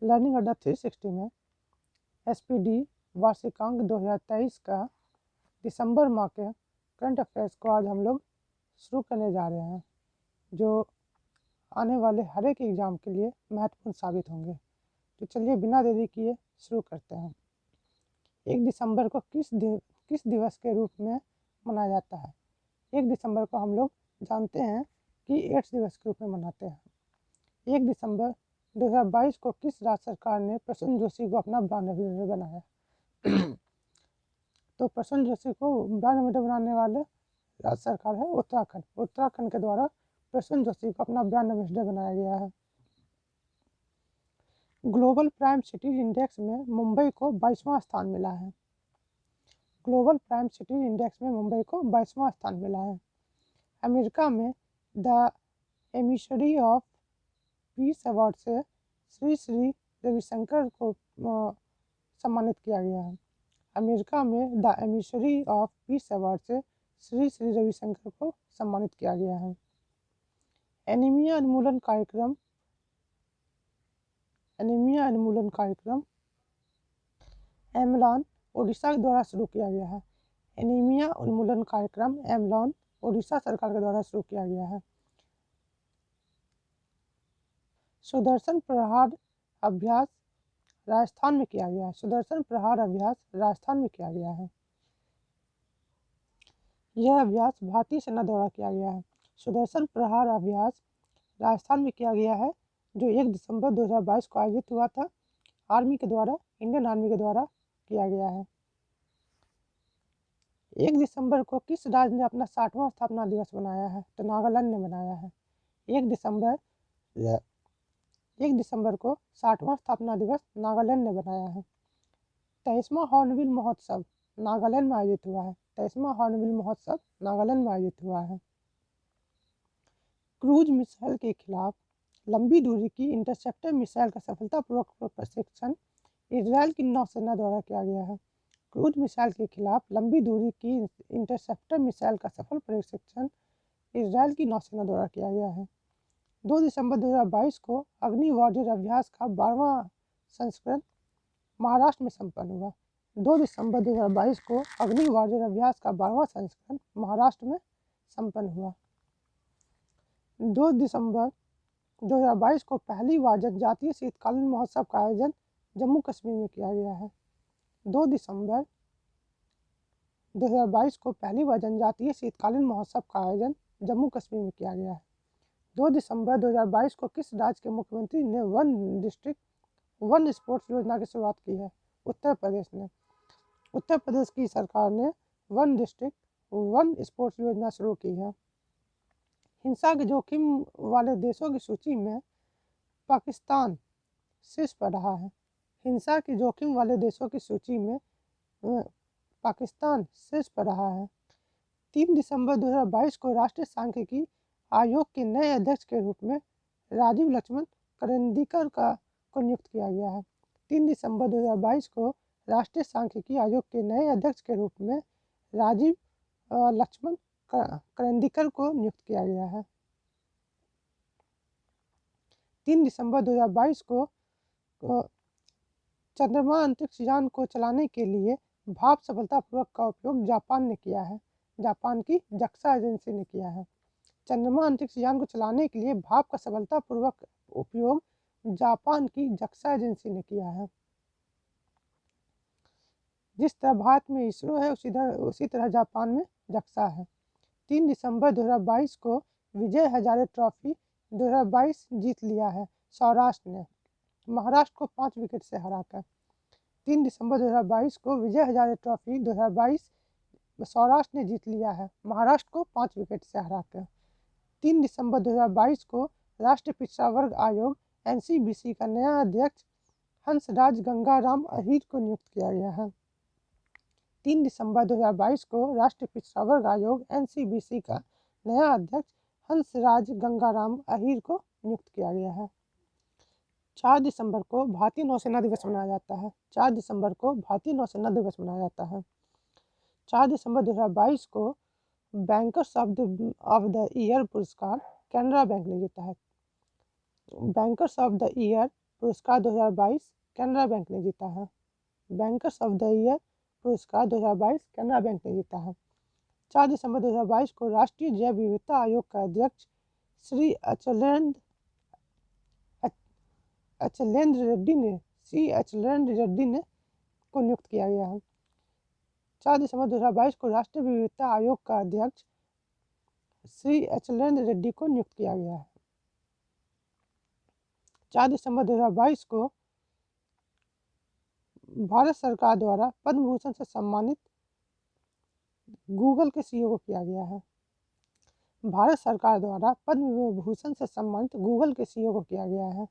Learning अड्डा 360 में SPD वार्षिकांक 2023 का दिसंबर माह के करंट अफेयर्स को आज हम लोग शुरू करने जा रहे हैं, जो आने वाले हर एक एग्ज़ाम के लिए महत्वपूर्ण साबित होंगे। तो चलिए बिना देरी किए शुरू करते हैं। 1 दिसंबर को किस दिवस के रूप में मनाया जाता है? 1 दिसंबर को हम लोग जानते हैं कि एड्स दिवस के रूप में मनाते हैं। 1 दिसंबर 2022 को किस राज्य सरकार ने प्रसून जोशी को अपना ब्रांड एम्बेसडर बनाया? तो प्रसून जोशी को ब्रांड एम्बेसडर बनाने वाले राज्य सरकार है उत्तराखंड। उत्तराखंड के द्वारा प्रसून जोशी को अपना ब्रांड एम्बेसडर बनाया गया है। ग्लोबल प्राइम सिटीज इंडेक्स में मुंबई को 22वां स्थान मिला है। ग्लोबल प्राइम सिटीज इंडेक्स में मुंबई को 22वां स्थान मिला है। अमेरिका में द एमिशरी ऑफ पीस अवार्ड से श्री श्री रविशंकर को सम्मानित किया गया है। अमेरिका में द एमिशरी ऑफ पीस अवार्ड से श्री श्री रविशंकर को सम्मानित किया गया है। एनीमिया उन्मूलन कार्यक्रम एमलॉन ओडिशा के द्वारा शुरू किया गया है। एनीमिया उन्मूलन कार्यक्रम एमलॉन ओडिशा सरकार के द्वारा शुरू किया गया है। सुदर्शन प्रहार अभ्यास राजस्थान में किया गया है। सुदर्शन प्रहार अभ्यास राजस्थान में किया गया है। यह अभ्यास भारतीय सेना द्वारा किया गया है। सुदर्शन प्रहार अभ्यास राजस्थान में किया गया है, जो 1 दिसंबर 2022 को आयोजित हुआ था। इंडियन आर्मी के द्वारा किया गया है। 1 दिसंबर को किस राज्य ने अपना 60वां स्थापना दिवस मनाया है? तो नागालैंड ने मनाया है। 1 दिसंबर को 60वां स्थापना दिवस नागालैंड ने बनाया है। 23वां हॉर्नबिल महोत्सव नागालैंड में आयोजित हुआ है। 23वां हॉर्नबिल महोत्सव नागालैंड में आयोजित हुआ है। क्रूज मिसाइल के खिलाफ लंबी दूरी की इंटरसेप्टर मिसाइल का सफलतापूर्वक प्रशिक्षण इजरायल की नौसेना द्वारा किया गया है। क्रूज मिसाइल के खिलाफ लंबी दूरी की इंटरसेप्टर मिसाइल का सफल प्रशिक्षण इजरायल की नौसेना द्वारा किया गया है। 2 दिसंबर 2022 को अग्नि वॉरियर अभ्यास का 12वां संस्करण महाराष्ट्र में संपन्न हुआ। 2 दिसंबर 2022 को अग्नि वॉरियर अभ्यास का 12वां संस्करण महाराष्ट्र में संपन्न हुआ। 2 दिसंबर 2022 को पहली बार जनजातीय शीतकालीन महोत्सव का आयोजन जम्मू कश्मीर में किया गया है। 2 दिसंबर 2022 को पहली बार जनजातीय शीतकालीन महोत्सव का आयोजन जम्मू कश्मीर में किया गया है। 2 दिसंबर 2022 को किस राज्य के मुख्यमंत्री ने वन डिस्ट्रिक्ट वन स्पोर्ट्स योजना की शुरुआत की है? उत्तर प्रदेश ने। उत्तर प्रदेश की सरकार ने वन डिस्ट्रिक्ट वन स्पोर्ट्स योजना शुरू की है। हिंसा के जोखिम वाले देशों की सूची में पाकिस्तान शीर्ष पर रहा है। हिंसा के जोखिम वाले देशों की सूची में पाकिस्तान शीर्ष पर रहा है। 3 दिसंबर 2022 को राष्ट्रीय सांख्यिकी आयोग के नए अध्यक्ष के रूप में राजीव लक्ष्मण करंदीकर को नियुक्त किया गया है। 3 दिसंबर 2022 को राष्ट्रीय सांख्यिकी आयोग के नए अध्यक्ष के रूप में राजीव लक्ष्मण करंदीकर को नियुक्त किया गया है। 3 दिसंबर 2022 को चंद्रमा अंतरिक्ष यान को चलाने के लिए भाप सफलतापूर्वक का उपयोग जापान ने किया है। जापान की जक्सा एजेंसी ने किया है। चंद्रमा अंतरिक्ष यान को चलाने के लिए भाप का सफलतापूर्वक उपयोग जापान की जक्सा एजेंसी ने किया है। जिस तरह भारत में इसरो है उसी तरह जापान में जक्सा है। 3 दिसंबर 2022 को विजय हजारे ट्रॉफी 2022 जीत लिया है सौराष्ट्र ने, महाराष्ट्र को 5 विकेट से हराकर। 3 दिसंबर 2022 को विजय हजारे ट्रॉफी 2022 सौराष्ट्र ने जीत लिया है, महाराष्ट्र को 5 विकेट से हराकर। 3 दिसंबर 2022 को राष्ट्रीय पिछड़ा वर्ग आयोग NCBC का नया अध्यक्ष हंसराज गंगाराम अहीर को नियुक्त किया गया है। 3 दिसंबर 2022 को राष्ट्रीय पिछड़ा वर्ग आयोग NCBC का नया अध्यक्ष हंसराज गंगाराम अहीर को नियुक्त किया गया है। 4 दिसंबर को भारतीय नौसेना दिवस मनाया जाता है। 4 दिसंबर को भारतीय नौसेना दिवस मनाया जाता है। 4 दिसंबर 2022 को बैंकर्स ऑफ द ईयर पुरस्कार कैनरा बैंक ने जीता है। बैंकर्स ऑफ द ईयर पुरस्कार 2022 कैनरा बैंक ने जीता है। बैंकर्स ऑफ द ईयर पुरस्कार 2022 कैनरा बैंक ने जीता है। 4 दिसंबर 2022 को राष्ट्रीय जैव विविधता आयोग का अध्यक्ष श्री अचलेंद्र रेड्डी ने को नियुक्त किया गया है। 4 दिसंबर 2022 को राष्ट्रीय विविधता आयोग का अध्यक्ष श्री अचलेंद्र रेड्डी को नियुक्त किया गया है। 4 दिसंबर 2022 को भारत सरकार द्वारा पद्म भूषण से सम्मानित गूगल के सीईओ को किया गया है। भारत सरकार द्वारा पद्म भूषण से सम्मानित गूगल के सीईओ को किया गया है।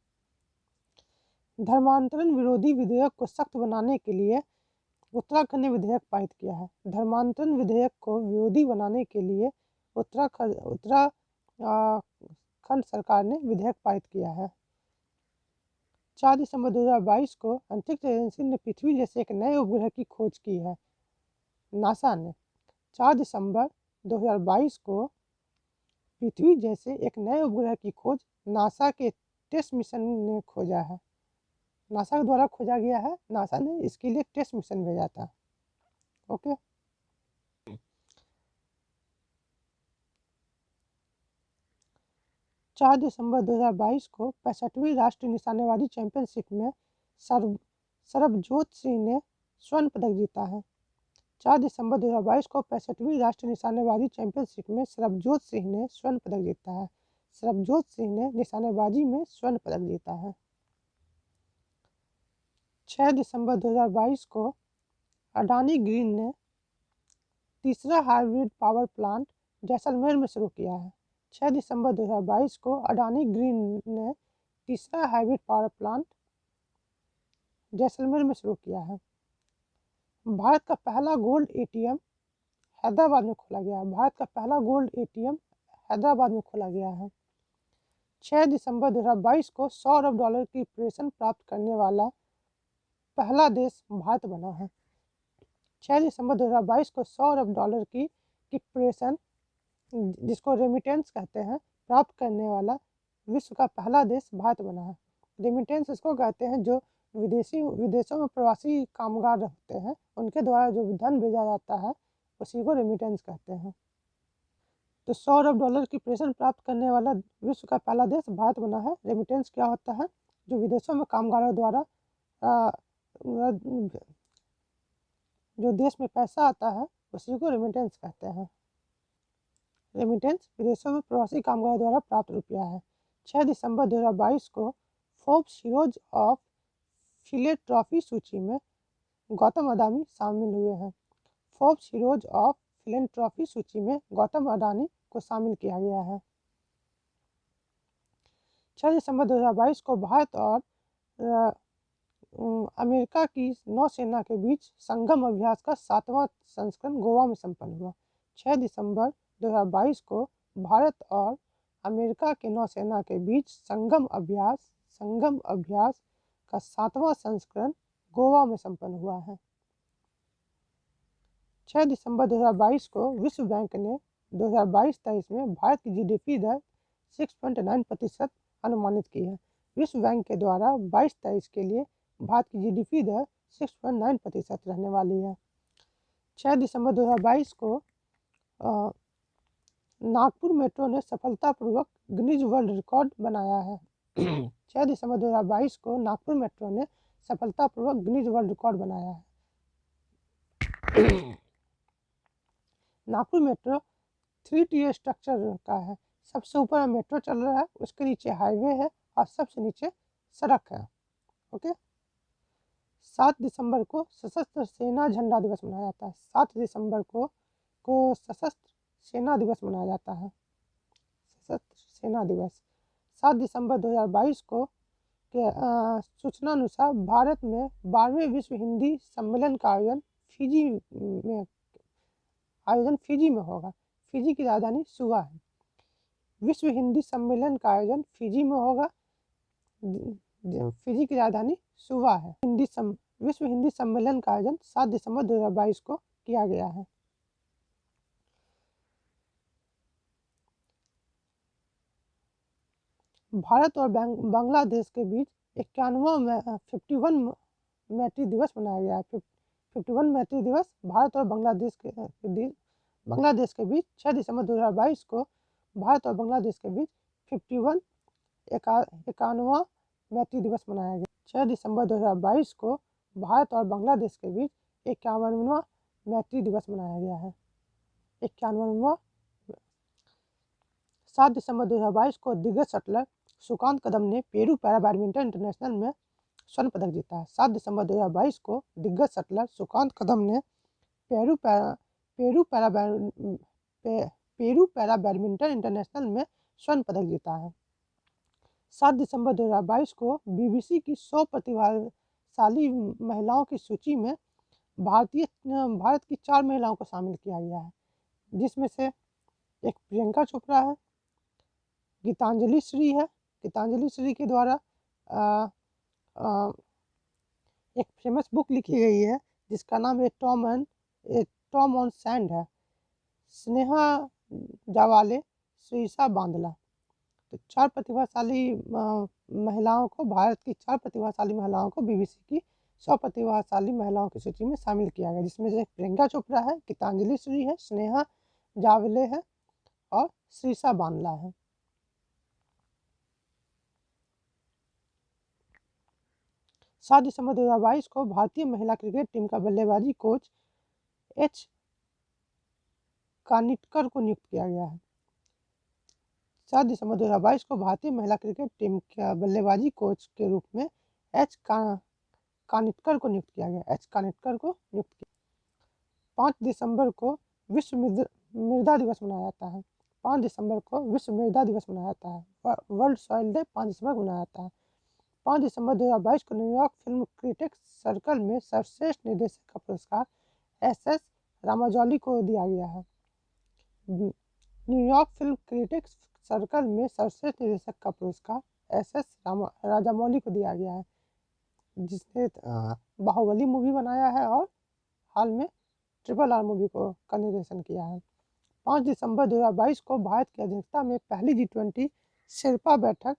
धर्मांतरण विरोधी विधेयक को सख्त बनाने के लिए उत्तराखंड ने विधेयक पारित किया है। धर्मांतरण विधेयक को विरोधी बनाने के लिए उत्तराखंड सरकार ने विधेयक पारित किया है। 4 दिसंबर 2022 को अंतरिक्ष एजेंसी ने पृथ्वी जैसे एक नए उपग्रह की खोज की है। नासा ने 4 दिसंबर 2022 को पृथ्वी जैसे एक नए उपग्रह की खोज नासा के टेस्ट मिशन ने खोजा है। नासा के द्वारा खोजा गया है। नासा ने इसके लिए टेस्ट मिशन भेजा था। ओके, 4 दिसंबर 2022 को 65वीं राष्ट्रीय निशानेबाजी चैंपियनशिप में सरबजोत सिंह ने स्वर्ण पदक जीता है। 4 दिसंबर 2022 को 65वीं राष्ट्रीय निशानेबाजी चैंपियनशिप में सरबजोत सिंह ने स्वर्ण पदक जीता है। सरबजोत सिंह ने निशानेबाजी में स्वर्ण पदक जीता है। 6 दिसंबर 2022 को अडानी ग्रीन ने तीसरा हाइब्रिड पावर प्लांट जैसलमेर में शुरू किया है। 6 दिसंबर 2022 को अडानी ग्रीन ने तीसरा हाइब्रिड पावर प्लांट जैसलमेर में शुरू किया है। भारत का पहला गोल्ड एटीएम हैदराबाद में खोला गया है। भारत का पहला गोल्ड एटीएम हैदराबाद में खोला गया है। 6 दिसंबर 2022 को $100 अरब की पेंशन प्राप्त करने वाला पहला देश भारत बना है। 6 दिसंबर 2022 को $100 अरब की पेंशन, जिसको रेमिटेंस कहते हैं, प्राप्त करने वाला विश्व का पहला देश भारत बना है। रेमिटेंस इसको कहते हैं जो विदेशों में प्रवासी कामगार होते हैं, उनके द्वारा जो धन भेजा जाता है उसी को रेमिटेंस कहते हैं। तो $100 अरब की पेंशन प्राप्त करने वाला विश्व का पहला देश भारत बना है। रेमिटेंस क्या होता है? जो विदेशों में कामगारों द्वारा जो देश में पैसा आता है उसी को रेमिटेंस कहते हैं। रेमिटेंस विदेशों में प्रवासी कामगारों द्वारा प्राप्त रुपया है। 6 दिसंबर 2022 को फोर्ब्स हीरोज ऑफ फिलेंथ्रॉपी सूची में गौतम अडानी शामिल हुए हैं। फोर्ब्स हीरोज ऑफ फिलेंथ्रॉपी सूची में गौतम अडानी को शामिल किया गया है। 6 दिसंबर 2022 को भारत और अमेरिका की नौसेना के बीच संगम अभ्यास का 7वां संस्करण गोवा में संपन्न हुआ। 6 दिसंबर 2022 को भारत और अमेरिका के नौसेना के बीच संगम अभ्यास का 7वां संस्करण गोवा में संपन्न हुआ है। 6 दिसंबर 2022 को विश्व बैंक ने 2022-23 में भारत की जीडीपी दर 6.9% अनुमानित की है। विश्व बैंक के द्वारा 22-23 के लिए भारत की जीडीपी दर 6.9% रहने वाली है। 6 दिसंबर 2022 को नागपुर मेट्रो ने सफलतापूर्वक गिनीज वर्ल्ड रिकॉर्ड बनाया है। 6 दिसंबर 2022 को नागपुर मेट्रो ने सफलतापूर्वक गिनीज वर्ल्ड रिकॉर्ड बनाया है। नागपुर मेट्रो 3 tier स्ट्रक्चर का है। सबसे ऊपर मेट्रो चल रहा है, उसके नीचे हाईवे है और सबसे नीचे सड़क है। ओके, 7 दिसंबर को सशस्त्र सेना झंडा दिवस मनाया जाता है। 7 दिसंबर को सशस्त्र सेना दिवस मनाया जाता है। सशस्त्र सेना दिवस 7 दिसंबर 2022 को के सूचना अनुसार भारत में 12वें विश्व हिंदी सम्मेलन का आयोजन फिजी में होगा। फिजी की राजधानी सुवा है। विश्व हिंदी सम्मेलन का आयोजन फिजी में होगा। फिजी की राजधानी सुवा है। विश्व हिंदी सम्मेलन का आयोजन 7 दिसंबर 2022 को किया गया है। भारत और बांग्लादेश के बीच 51वां 51 मैत्री दिवस मनाया गया है। 51 मैत्री दिवस भारत और बांग्लादेश के बीच 6 दिसंबर 2022 को भारत और बांग्लादेश के बीच 51वां मैत्री दिवस मनाया गया। 6 दिसंबर 2022 को भारत और बांग्लादेश के बीच 51वां मैत्री दिवस मनाया गया है। 51वां 7 दिसंबर 2022 को दिग्गज शटलर सुकांत कदम ने पेरू पैरा बैडमिंटन इंटरनेशनल में स्वर्ण पदक जीता है। 7 दिसंबर 2022 को दिग्गज शटलर सुकांत कदम ने पेरू पैरा बैडमिंटन इंटरनेशनल में स्वर्ण पदक जीता है। 7 दिसंबर 2022 को BBC की 100 प्रतिभाशाली महिलाओं की सूची में भारत की 4 महिलाओं को शामिल किया गया है, जिसमें से एक प्रियंका चोपड़ा है, गीतांजलि श्री है। गीतांजलि श्री के द्वारा एक फेमस बुक लिखी गई है जिसका नाम टॉम ऑन सैंड है। स्नेहा जावाले, श्रीषा बांदला। तो 4 प्रतिभाशाली महिलाओं को भारत की 4 प्रतिभाशाली महिलाओं को BBC की 100 प्रतिभाशाली महिलाओं की सूची में शामिल किया गया, जिसमें से प्रियंका चोपड़ा है, गीतांजलि श्री है, स्नेहा जावले है और श्रीषा बांदला है। सात दिसंबर 2022 को भारतीय महिला क्रिकेट टीम का बल्लेबाजी कोच H कानिटकर को नियुक्त किया गया है। 7 दिसंबर 2022 को भारतीय महिला क्रिकेट टीम का बल्लेबाजी कोच के रूप में H कानिटकर को नियुक्त किया गया। 5 दिसंबर को विश्व मृदा दिवस मनाया जाता है। 5 दिसंबर को विश्व मृदा दिवस मनाया जाता है। वर्ल्ड सॉइल डे 5 दिसंबर को मनाया जाता है। 5 दिसंबर 2022 को न्यूयॉर्क फिल्म क्रिटिक्स सर्कल में सर्वश्रेष्ठ निर्देशक का पुरस्कार SS रामाजौली को दिया गया है। न्यूयॉर्क फिल्म क्रिटिक्स सर्कल में सर्वश्रेष्ठ निर्देशक का पुरस्कार SS राजामौली को दिया गया है, जिसने बाहुबली मूवी बनाया है और हाल में RRR मूवी का निर्देशन किया है। 5 दिसंबर 2022 को भारत की अध्यक्षता में पहली G20 शेरपा बैठक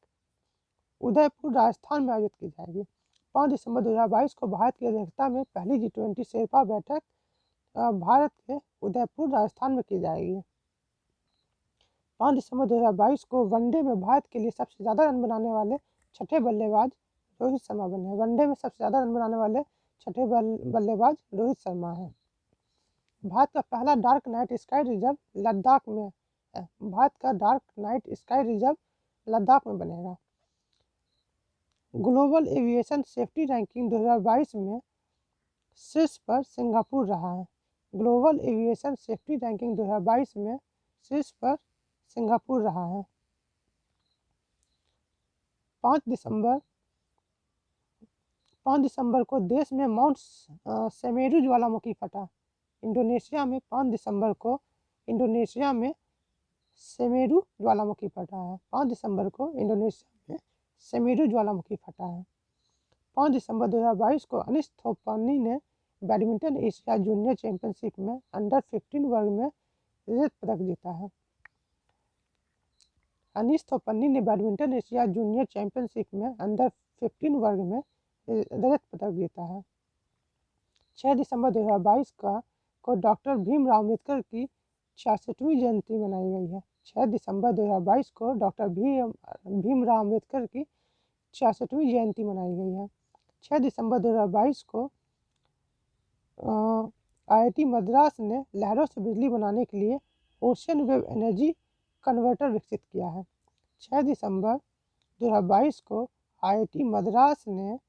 उदयपुर राजस्थान में आयोजित की जाएगी। 5 दिसंबर 2022 को भारत की अध्यक्षता में पहली G20 शेरपा बैठक भारत के उदयपुर राजस्थान में की जाएगी। 5 दिसंबर 2022 को वनडे में भारत के लिए सबसे ज़्यादा रन बनाने वाले छठे बल्लेबाज रोहित शर्मा बने हैं। वनडे में सबसे ज़्यादा रन बनाने वाले छठे बल्लेबाज रोहित शर्मा हैं। भारत का पहला dark night sky reserve Ladakh में है। भारत का dark night sky reserve Ladakh में बनेगा। ग्लोबल एविएशन सेफ्टी रैंकिंग 2022 में शीर्ष पर सिंगापुर रहा है। ग्लोबल एविएशन सेफ्टी रैंकिंग 2022 में शीर्ष पर सिंगापुर रहा है। 5 दिसंबर को देश में माउंट सेमेरू ज्वालामुखी फटा। इंडोनेशिया में 5 दिसंबर को इंडोनेशिया में सेमेरू ज्वालामुखी फटा है। 5 दिसंबर को इंडोनेशिया में सेमेरू ज्वालामुखी फटा है। 5 दिसंबर 2022 को अनिश थोपन्नी ने बैडमिंटन एशिया जूनियर चैंपियनशिप में अंडर 15 वर्ग में रजत पदक जीता है। अनिश थोपन्नी ने बैडमिंटन एशिया जूनियर चैंपियनशिप में अंडर 15 वर्ग में रजत पदक जीता है। 6 दिसंबर 2022 को डॉक्टर भीमराव अम्बेडकर की 66वीं जयंती मनाई गई है। 6 दिसंबर 2022 को डॉक्टर भीमराव अम्बेडकर की 66वीं जयंती मनाई गई है। 6 दिसंबर 2022 को IIT मद्रास ने लहरों से बिजली बनाने के लिए ओशन वेव एनर्जी कन्वर्टर विकसित किया है। 6 दिसंबर 2022 को IIT मद्रास ने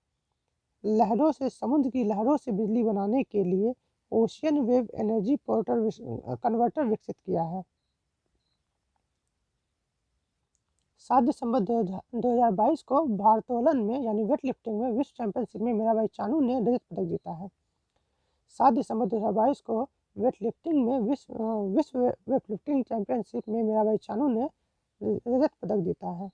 लहरों से समुद्र की लहरों से बिजली बनाने के लिए ओशियन वेव एनर्जी कन्वर्टर विकसित किया है। 7 दिसंबर 2022 को भारोत्तोलन में यानी वेट लिफ्टिंग में विश्व चैंपियनशिप में मीराबाई चानू ने रजत पदक जीता है। 7 दिसंबर 2022 को वेट लिफ्टिंग में विश्व वेट लिफ्टिंग चैंपियनशिप में मीराबाई चानू ने रजत पदक जीता है।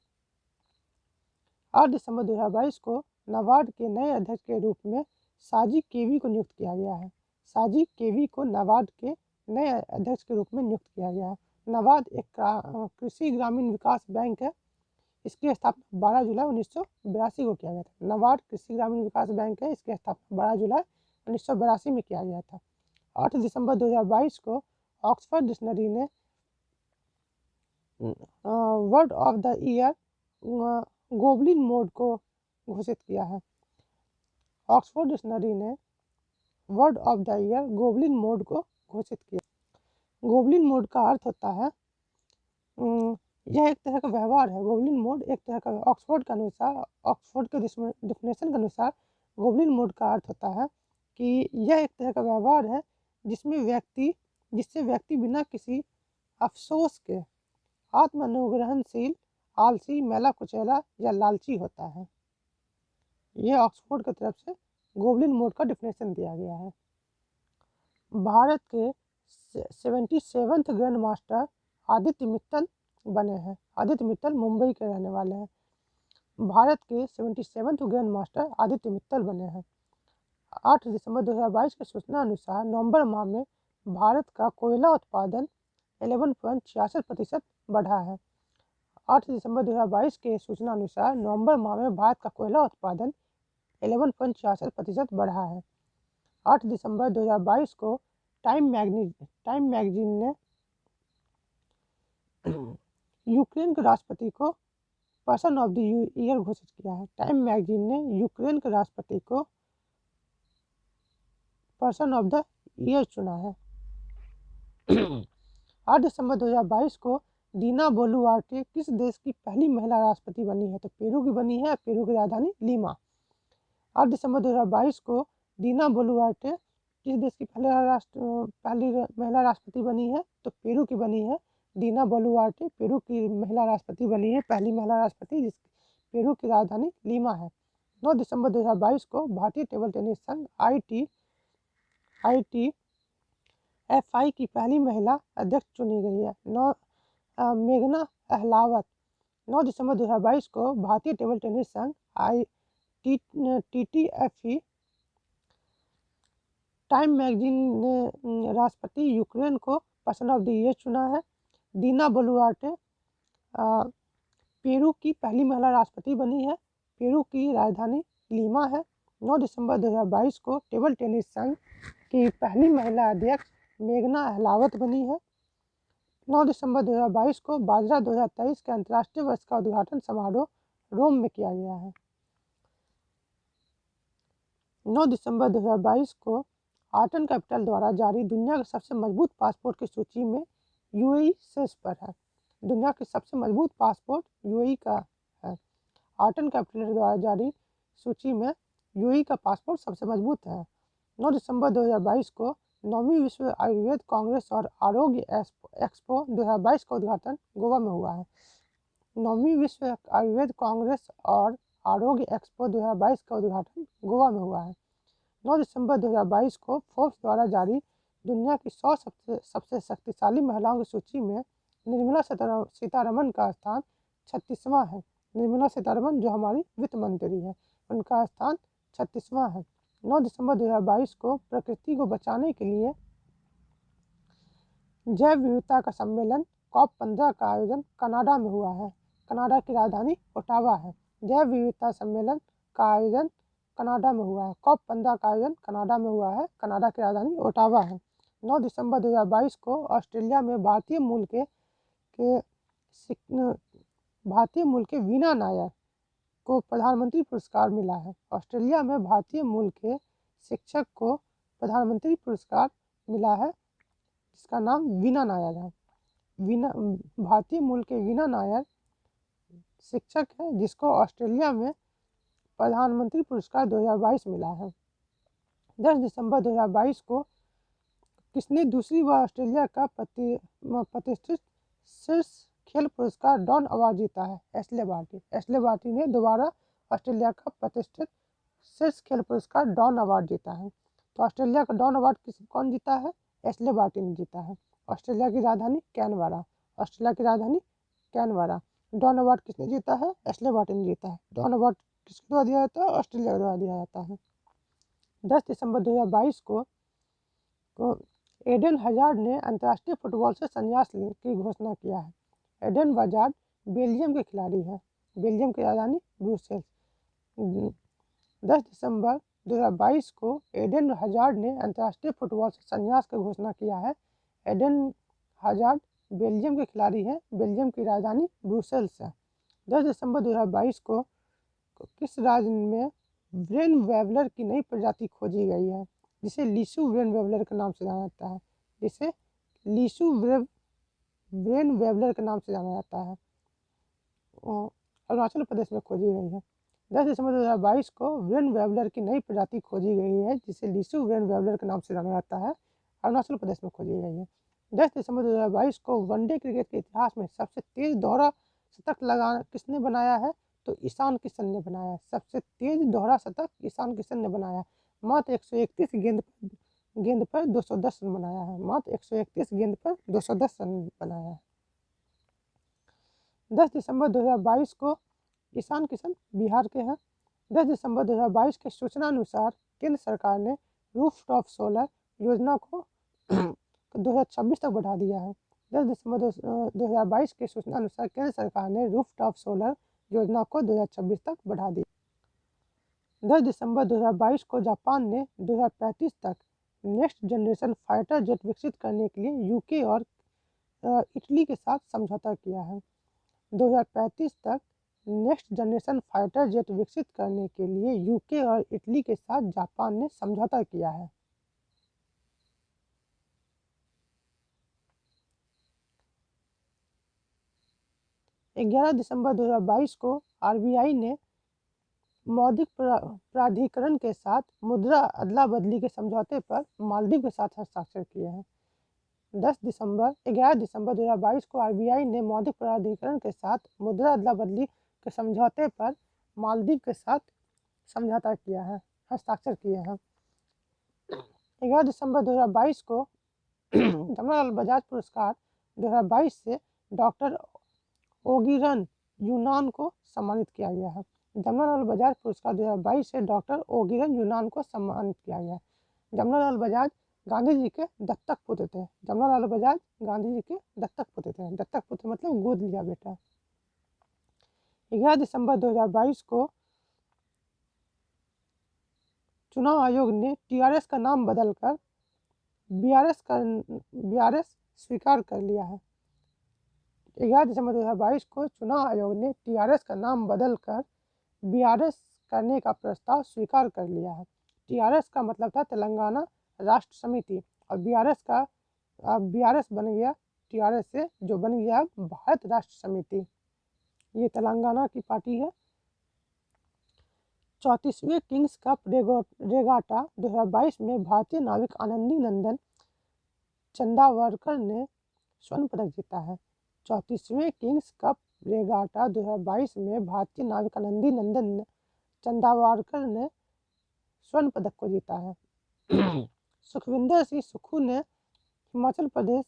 8 दिसंबर 2022 को नाबार्ड के नए अध्यक्ष के रूप में साजी केवी को नियुक्त किया गया है। साजी केवी को नाबार्ड के नए अध्यक्ष के रूप में नियुक्त किया गया है। नाबार्ड एक कृषि ग्रामीण विकास बैंक है। इसकी स्थापना 12 जुलाई 1982 को किया गया था। नाबार्ड कृषि ग्रामीण विकास बैंक है, इसकी स्थापना 12 जुलाई 1982 में किया गया था। 8 दिसंबर 2022 को ऑक्सफोर्ड डिक्शनरी ने word of the year goblin mode को घोषित किया है। ऑक्सफोर्ड डिक्शनरी ने word of the year goblin mode को घोषित किया। गोबलिन मोड का अर्थ होता है, यह एक तरह का व्यवहार है। गोबलिन मोड एक तरह का, ऑक्सफोर्ड के डिफिनेशन के अनुसार गोबलिन मोड का अर्थ होता है कि यह एक तरह का व्यवहार है जिससे व्यक्ति बिना किसी अफसोस के आत्मानुग्रहणशील, आलसी, मैला कुचैला या लालची होता है। यह ऑक्सफोर्ड की तरफ से गोबलिन मोड का डिफिनेशन दिया गया है। भारत के 77वें ग्रैंड मास्टर आदित्य मित्तल बने हैं। आदित्य मित्तल मुंबई के रहने वाले हैं। भारत के 77वें ग्रैंड मास्टर आदित्य मित्तल बने हैं। 8 दिसंबर 2022 की सूचना अनुसार नवंबर माह में भारत का कोयला उत्पादन 11.66% बढ़ा है। 8 दिसंबर 2022 के सूचना अनुसार नवंबर माह में भारत का कोयला उत्पादन 11.66% बढ़ा है। 8 दिसंबर 2022 को टाइम मैगजीन ने यूक्रेन के राष्ट्रपति को पर्सन ऑफ द ईयर घोषित किया है। टाइम मैगजीन ने यूक्रेन के राष्ट्रपति को पर्सन ऑफ द ईयर चुना है। 8 दिसंबर 2022 को दीना बोलुआर्टे किस देश की पहली महिला राष्ट्रपति बनी है? तो पेरू की बनी है। पेरू की राजधानी लीमा। 8 दिसंबर 2022 को दीना बोलुआर्टे किस देश की पहली महिला राष्ट्रपति बनी है? तो पेरू की बनी है। दीना बोलुआर्टे पेरू की महिला राष्ट्रपति बनी है, पहली महिला राष्ट्रपति, जिस पेरू की राजधानी लीमा है। 9 दिसंबर 2022 को भारतीय टेबल टेनिस संघ ITFI की पहली महिला अध्यक्ष चुनी गई है, मेघना अहलावत। 9 दिसंबर 2022 को भारतीय टेबल टेनिस संघ TTFE टाइम मैगजीन ने राष्ट्रपति यूक्रेन को पर्सन ऑफ द ईयर चुना है। दीना बोलुआर्टे पेरू की पहली महिला राष्ट्रपति बनी है, पेरू की राजधानी लीमा है। 9 दिसंबर 2022 को टेबल टेनिस संघ की पहली महिला अध्यक्ष मेघना अहलावत बनी है। 9 दिसंबर 2022 को बाजरा 2023 के अंतर्राष्ट्रीय वर्ष का उद्घाटन समारोह रोम में किया गया है। 9 दिसंबर 2022 को आर्टन कैपिटल द्वारा जारी दुनिया के सबसे मजबूत पासपोर्ट की सूची में यूएई शीर्ष पर है। दुनिया के सबसे मजबूत पासपोर्ट यूएई का है। आर्टन कैपिटल द्वारा जारी सूची में यूएई का पासपोर्ट सबसे मजबूत है। 9 दिसंबर 2022 को 9वीं विश्व आयुर्वेद कांग्रेस और आरोग्य एक्सपो 2022 का उद्घाटन गोवा में हुआ है। 9वीं विश्व आयुर्वेद कांग्रेस और आरोग्य एक्सपो 2022 का उद्घाटन गोवा में हुआ है। 9 दिसंबर 2022 को फोर्ब्स द्वारा जारी दुनिया की 100 सबसे शक्तिशाली महिलाओं की सूची में निर्मला सीतारमण का स्थान 36वां है। निर्मला सीतारमण जो हमारी वित्त मंत्री है, उनका स्थान 36वां है। 9 दिसंबर 2022 को प्रकृति को बचाने के लिए जैव विविधता का सम्मेलन COP15 का आयोजन कनाडा में हुआ है। कनाडा की राजधानी ओटावा है। जैव विविधता सम्मेलन का आयोजन कनाडा में हुआ है। COP15 का आयोजन कनाडा में हुआ है। कनाडा की राजधानी ओटावा है। 9 दिसंबर 2022 को ऑस्ट्रेलिया में भारतीय मूल के वीना नायर को प्रधानमंत्री पुरस्कार मिला है। ऑस्ट्रेलिया में भारतीय मूल के शिक्षक को प्रधानमंत्री पुरस्कार मिला है, जिसका नाम वीना नायर है। भारतीय मूल के वीना नायर शिक्षक है, जिसको ऑस्ट्रेलिया में प्रधानमंत्री पुरस्कार 2022 मिला है। 10 दिसंबर 2022 को किसने दूसरी बार ऑस्ट्रेलिया का प्रतिष्ठित शीर्ष खेल पुरस्कार डॉन अवार्ड जीता है? एशले बार्टी ने दोबारा ऑस्ट्रेलिया का प्रतिष्ठित शीर्ष खेल पुरस्कार डॉन अवार्ड जीता है। तो ऑस्ट्रेलिया का डॉन अवार्ड कौन जीता है? एशले बार्टी ने जीता है। ऑस्ट्रेलिया की राजधानी कैनबरा। डॉन अवार्ड किसने जीता है? एशले बार्टी ने जीता है। डॉन अवार्ड किसके द्वारा दिया जाता है? ऑस्ट्रेलिया द्वारा दिया जाता है। 10 दिसंबर 2022 को एडन हजार्ड ने अंतर्राष्ट्रीय फुटबॉल से संन्यास की घोषणा किया है। एडन हजार्ड बेल्जियम के खिलाड़ी हैं, बेल्जियम की राजधानी ब्रुसेल्स। 10 दिसंबर 2022 को एडन हजार्ड ने अंतर्राष्ट्रीय फुटबॉल से संन्यास की घोषणा किया है। एडन हजार्ड बेल्जियम के खिलाड़ी हैं, बेल्जियम की राजधानी ब्रुसेल्स है। 10 दिसंबर 2022 को किस राज्य में ब्रेन वेवलर की नई प्रजाति खोजी गई है, जिसे लीसू ब्रेन वेवलर के नाम से जाना जाता है, जिसे लीसू ब्रेन वेवलर के नाम से जाना जाता है, अरुणाचल प्रदेश में खोजी गई है। 10 दिसंबर 2022 को ब्रेन वेवलर की नई प्रजाति खोजी गई है, जिसे लीसू ब्रेन वेवलर के नाम से जाना जाता है, अरुणाचल प्रदेश में खोजी गई है। 10 दिसंबर 2022 को वनडे क्रिकेट के इतिहास में सबसे तेज दोहरा शतक किसने बनाया है, तो ईशान किशन ने बनाया। सबसे तेज दोहरा शतक ईशान किशन ने बनाया। मात्र 131 गेंद पर 210 रन बनाया है। मात्र 131 गेंद पर 210 रन बनाया है। 10 दिसंबर 2022 को ईशान किशन बिहार के हैं। 10 दिसंबर 2022 के सूचना अनुसार केंद्र सरकार ने रूफटॉप सोलर योजना को 2026 तक बढ़ा दिया है। 10 दिसंबर 2022 के सूचना अनुसार केंद्र सरकार ने रूफटॉप सोलर योजना को 2026 तक बढ़ा दिया। 10 दिसंबर 2022 को जापान ने 2035 तक नेक्स्ट जनरेशन फाइटर जेट विकसित करने के लिए यूके और इटली के साथ समझौता किया है। 2035 तक नेक्स्ट जनरेशन फाइटर जेट विकसित करने के लिए यूके और इटली के साथ जापान ने समझौता किया है। ग्यारह दिसंबर 2022 को आरबीआई ने मौद्रिक प्राधिकरण के साथ मुद्रा अदला बदली के समझौते पर मालदीव के साथ हस्ताक्षर किए हैं। 11 दिसंबर 2022 को आरबीआई ने मौद्रिक प्राधिकरण के साथ मुद्रा अदला बदली के समझौते पर मालदीव के साथ समझौता किया है, हस्ताक्षर किए हैं। 11 दिसंबर 2022 को जमनालाल बजाज पुरस्कार 2022 से डॉक्टर ओगिरन यूनान को सम्मानित किया गया है। जमनालाल बजाज पुरस्कार 2022 से डॉक्टर ओगिरन यूनान को सम्मानित किया गया है। जमनालाल बजाज गांधी जी के दत्तक पुत्र थे। जमनालाल बजाज गांधी जी के दत्तक पुत्र थे। दत्तक पुत्र मतलब गोद लिया बेटा। 11 दिसंबर 2022 को चुनाव आयोग ने टीआरएस का नाम बदलकर बीआरएस स्वीकार कर लिया है। 11 दिसंबर 2022 को चुनाव आयोग ने टीआरएस का नाम बदलकर बीआरएस करने का प्रस्ताव स्वीकार कर लिया है। टीआरएस का मतलब था तेलंगाना राष्ट्र समिति और बीआरएस बन गया टीआरएस से, जो बन गया भारत राष्ट्र समिति। ये तेलंगाना की पार्टी है। 34वें किंग्स कप रेगाटा 2022 में भारतीय नाविक आनंदी नंदन चंदावरकर ने स्वर्ण पदक जीता है। 34वें किंग्स कप रेगाटा 2022 में भारतीय नाविक आनंदी नंदन चंदावरकर ने स्वर्ण पदक को जीता है। सुखविंदर सिंह सुक्खू ने हिमाचल प्रदेश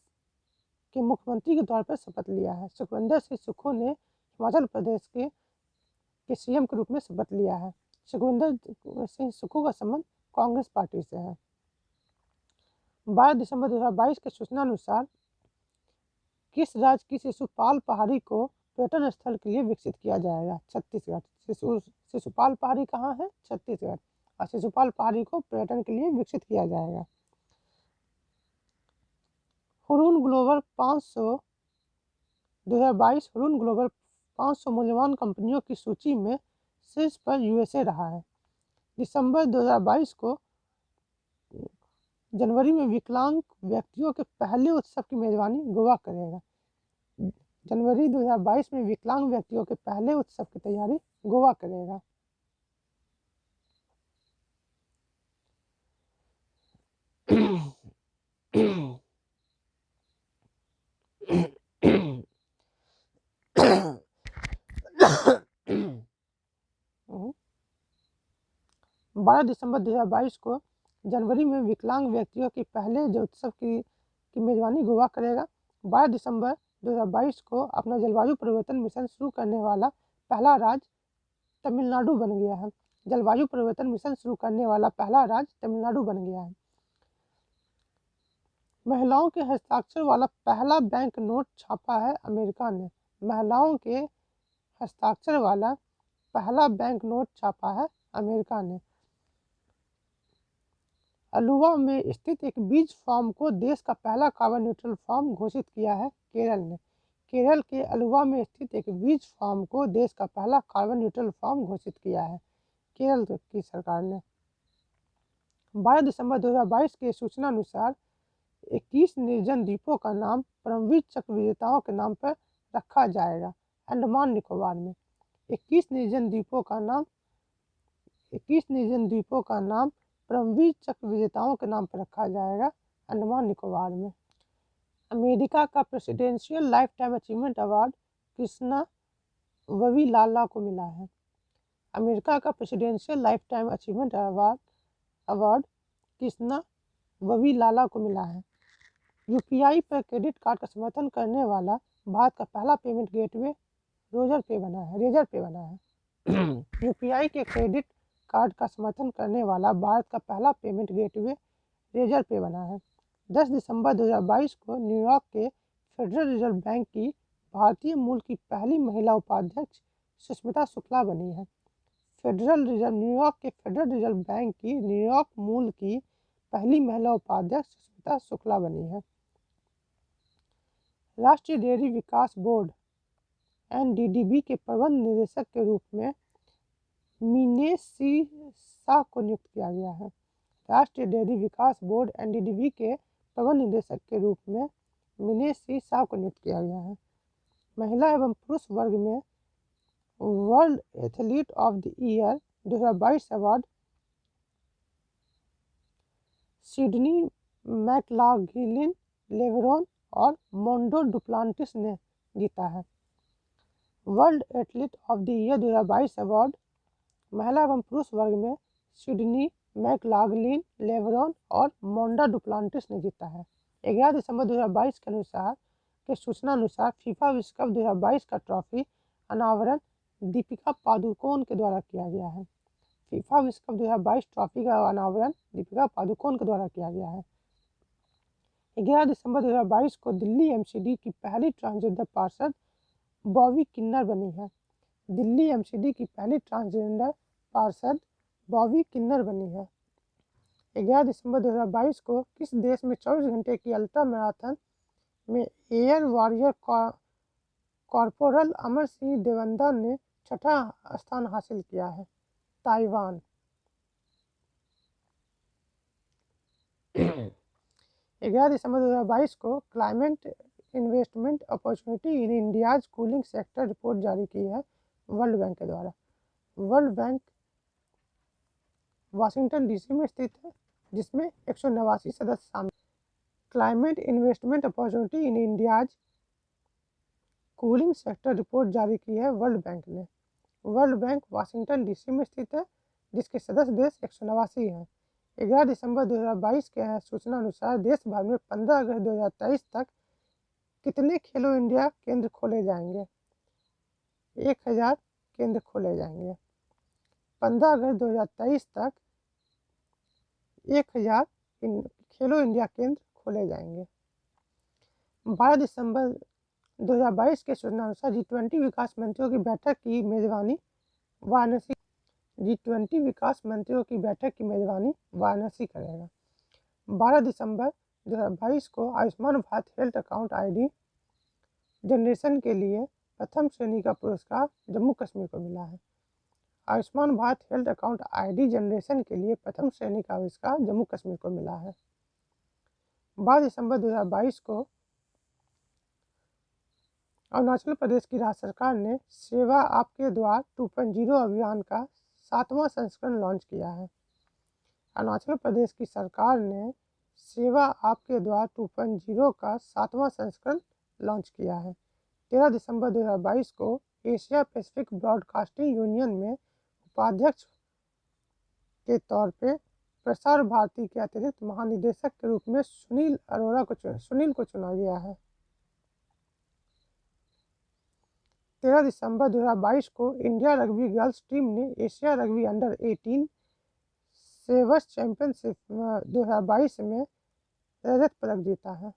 के मुख्यमंत्री के तौर पर शपथ लिया है। सुखविंदर सिंह सुक्खू ने हिमाचल प्रदेश के सीएम के रूप में शपथ लिया है। सुखविंदर सिंह सुक्खू का संबंध कांग्रेस पार्टी से है। 12 दिसंबर 2022 के सूचना अनुसार किस राज्य की शिशुपाल पहाड़ी को पर्यटन स्थल के लिए विकसित किया जाएगा? छत्तीसगढ़। शिशुपाल पहाड़ी कहाँ है? छत्तीसगढ़। और शिशुपाल पहाड़ी को पर्यटन के लिए विकसित किया जाएगा। हुरून ग्लोबल 500 2022 हुरून ग्लोबल 500 मूल्यवान कंपनियों की सूची में शीर्ष पर यूएसए रहा है। दिसंबर 2022 को जनवरी में विकलांग व्यक्तियों के पहले उत्सव की मेजबानी गोवा करेगा। जनवरी 2022 में विकलांग व्यक्तियों के पहले उत्सव की तैयारी गोवा करेगा। बारह दिसंबर 2022 को जनवरी में विकलांग व्यक्तियों के पहले जो उत्सव की मेजबानी गोवा करेगा। 12 दिसंबर 2022 को अपना जलवायु परिवर्तन मिशन शुरू करने वाला पहला राज्य तमिलनाडु बन गया है। जलवायु परिवर्तन मिशन शुरू करने वाला पहला राज्य तमिलनाडु बन गया है। महिलाओं के हस्ताक्षर वाला पहला बैंक नोट छापा है अमेरिका ने। महिलाओं के हस्ताक्षर वाला पहला बैंक नोट छापा है अमेरिका ने। अलुवा में स्थित एक बीज फार्म को देश का पहला कार्बन न्यूट्रल फार्म घोषित किया है केरल ने। केरल के अलुवा में स्थित एक बीज फार्म को देश का पहला कार्बन न्यूट्रल फार्म घोषित किया है केरल की सरकार ने। 12 दिसंबर 2022 के सूचना अनुसार 21 निर्जन द्वीपों का नाम परमवीर चक्र विजेताओं के नाम पर रखा जाएगा अंडमान निकोबार में। 21 निर्जन द्वीपों का नाम परमवीर चक्र विजेताओं के नाम पर रखा जाएगा अंडमान निकोबार में। अमेरिका का presidential lifetime achievement award Krishna Vavilala को मिला है। अमेरिका का presidential lifetime achievement award Krishna Vavilala को मिला है। यूपीआई पर क्रेडिट कार्ड का समर्थन करने वाला भारत का पहला पेमेंट गेटवे रेजर पे बना है। यूपीआई के क्रेडिट कार्ड का समर्थन करने वाला भारत का पहला पेमेंट गेटवे रेजर पे बना है। 10 दिसंबर 2022 को न्यूयॉर्क के फेडरल रिजर्व बैंक की भारतीय मूल की पहली महिला उपाध्यक्ष सुष्मिता शुक्ला बनी है। न्यूयॉर्क के फेडरल रिजर्व बैंक की न्यूयॉर्क मूल की पहली महिला उपाध्यक्ष सुष्मिता शुक्ला बनी है। राष्ट्रीय डेयरी विकास बोर्ड एनडीडीबी के प्रबंध निदेशक के रूप में मिनेश सी शाह को नियुक्त किया गया है। राष्ट्रीय डेयरी विकास बोर्ड एनडीडीबी के प्रबंध निदेशक के रूप में मिनेश सी शाह को नियुक्त किया गया है। महिला एवं पुरुष वर्ग में world athlete of the year 2022 award Sydney McLaughlin लेवरॉन और मोंडो डुप्लांटिस ने जीता है। World athlete of the year 2022 award महिला एवं पुरुष वर्ग में सिडनी मैकलॉगलिन लेवरॉन और मोंडा डुप्लांटिस ने जीता है। 11 दिसंबर 2022 के सूचना अनुसार फीफा विश्व कप 2022 का ट्रॉफी अनावरण दीपिका पादुकोण के द्वारा किया गया है। फीफा विश्व कप 2022 ट्रॉफी का अनावरण दीपिका पादुकोण के द्वारा किया गया है। 11 दिसंबर 2022 को दिल्ली एमसीडी की पहली ट्रांसजेंडर पार्षद बॉबी किन्नर बनी है। दिल्ली एमसीडी की पहली ट्रांसजेंडर पार्षद बॉबी किन्नर बनी है। 11 दिसंबर 2022 को किस देश में 24 घंटे की अल्ट्रा मैराथन में air warrior corporal Amar Singh Devanda ने छठा स्थान हासिल किया है? ताइवान। 11 दिसंबर 2022 को climate investment opportunity in India's cooling sector report जारी की है वर्ल्ड बैंक के द्वारा। वर्ल्ड बैंक वाशिंगटन डीसी में स्थित है, जिसमें 189 सदस्य शामिल। Climate investment opportunity in India's cooling sector report जारी की है वर्ल्ड बैंक ने। वर्ल्ड बैंक वाशिंगटन डीसी में स्थित है, जिसके सदस्य देश 189 हैं। 11 दिसंबर 2022 के सूचना अनुसार देश भर में 15 अगस्त 2023 तक कितने खेलो इंडिया केंद्र खोले जाएंगे? 1000 केंद्र खोले जाएंगे। 15 अगस्त 2023 तक 1000 खेलो इंडिया केंद्र खोले जाएंगे। 12 दिसंबर 2022 के सूचना अनुसार G20 विकास मंत्रियों की बैठक की मेजबानी वाराणसी करेगा। 12 दिसंबर 2022 को Ayushman Bharat health account ID generation के लिए प्रथम श्रेणी का पुरस्कार जम्मू कश्मीर को मिला है। Ayushman Bharat health account ID generation के लिए प्रथम श्रेणी का पुरस्कार जम्मू कश्मीर को मिला है। 12 दिसंबर 2022 को अरुणाचल प्रदेश की राज्य सरकार ने सेवा आपके द्वार 2.0 अभियान का 7वां संस्करण लॉन्च किया है। अरुणाचल प्रदेश की सरकार ने सेवा आपके द्वार 2.0 का 7वां संस्करण लॉन्च किया है। 13 दिसंबर 2022 को एशिया पैसिफिक ब्रॉडकास्टिंग यूनियन में उपाध्यक्ष के तौर पे प्रसार भारती के अतिरिक्त महानिदेशक के रूप में सुनील को चुना गया है। 13 दिसंबर 2022 को इंडिया रग्बी गर्ल्स टीम ने एशिया रग्बी अंडर 18 सेवर्स चैंपियनशिप 2022 में रजत पदक जीता है।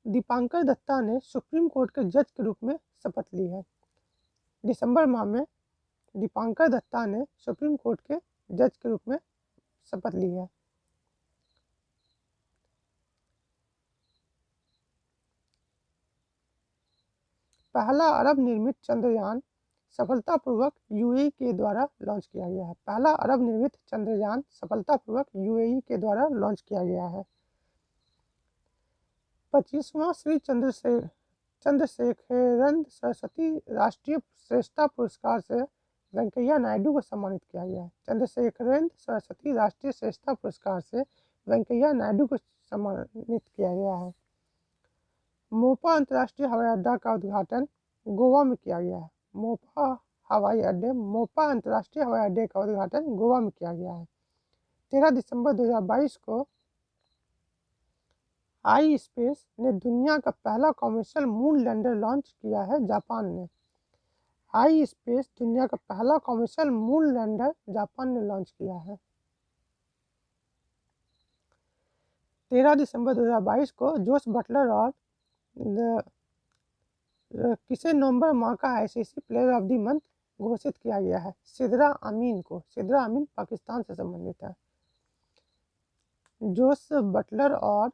दीपांकर दत्ता ने सुप्रीम कोर्ट के जज के रूप में शपथ ली है। दिसंबर माह में दीपांकर दत्ता ने सुप्रीम कोर्ट के जज के रूप में शपथ ली है। पहला अरब निर्मित चंद्रयान सफलतापूर्वक यूएई के द्वारा लॉन्च किया गया है। पहला अरब निर्मित चंद्रयान सफलतापूर्वक यूएई के द्वारा लॉन्च किया गया है। 25वां श्री चंद्रशेखरन सरस्वती राष्ट्रीय श्रेष्ठता पुरस्कार से वेंकैया नायडू को सम्मानित किया गया है। चंद्रशेखरन सरस्वती राष्ट्रीय श्रेष्ठता पुरस्कार से वेंकैया नायडू को सम्मानित किया गया है। मोपा अंतर्राष्ट्रीय हवाई अड्डा का उद्घाटन गोवा में किया गया है। मोपा अंतर्राष्ट्रीय हवाई अड्डे का उद्घाटन गोवा में किया गया है। 13 दिसंबर 2022 को आई स्पेस ने दुनिया का पहला कॉमर्शियल मून लैंडर लॉन्च किया है। जापान ने आई स्पेस दुनिया का पहला कॉमर्शियल मून लैंडर जापान ने लॉन्च किया है। 13 दिसंबर 2022 को जोस बटलर और किसे नवंबर माह का ICC player of the month घोषित किया गया है। सिद्रा अमीन पाकिस्तान से संबंधित है। जोस बटलर और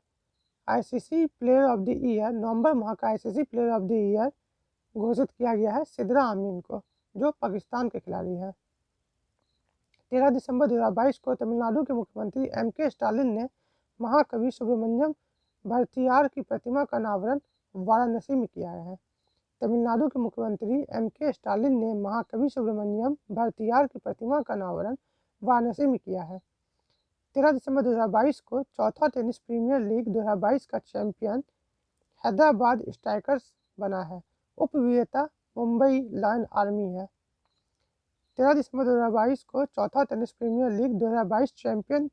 ICC player of the year नवंबर माह का ICC player of the year घोषित किया गया है सिद्रा अमीन को, जो पाकिस्तान के खिलाड़ी हैं। 13 दिसंबर 2022 को तमिलनाडु के मुख्यमंत्री एमके स्टालिन ने महाकवि सुब्रमण्यम भारतीयार की प्रतिमा का अनावरण वाराणसी में किया है। तमिलनाडु के मुख्यमंत्री एमके स्टालिन ने महाकवि सुब्रमण्यम भारतीयार की प्रतिमा का अनावरण वाराणसी में किया है। 13 दिसंबर 2022 को चौथा टेनिस प्रीमियर लीग 2022 का चैंपियन हैदराबाद स्ट्राइकर्स बना है। उपविजेता मुंबई लायन आर्मी है। 13 दिसंबर 2022 को चौथा tennis premiere league 2022 champion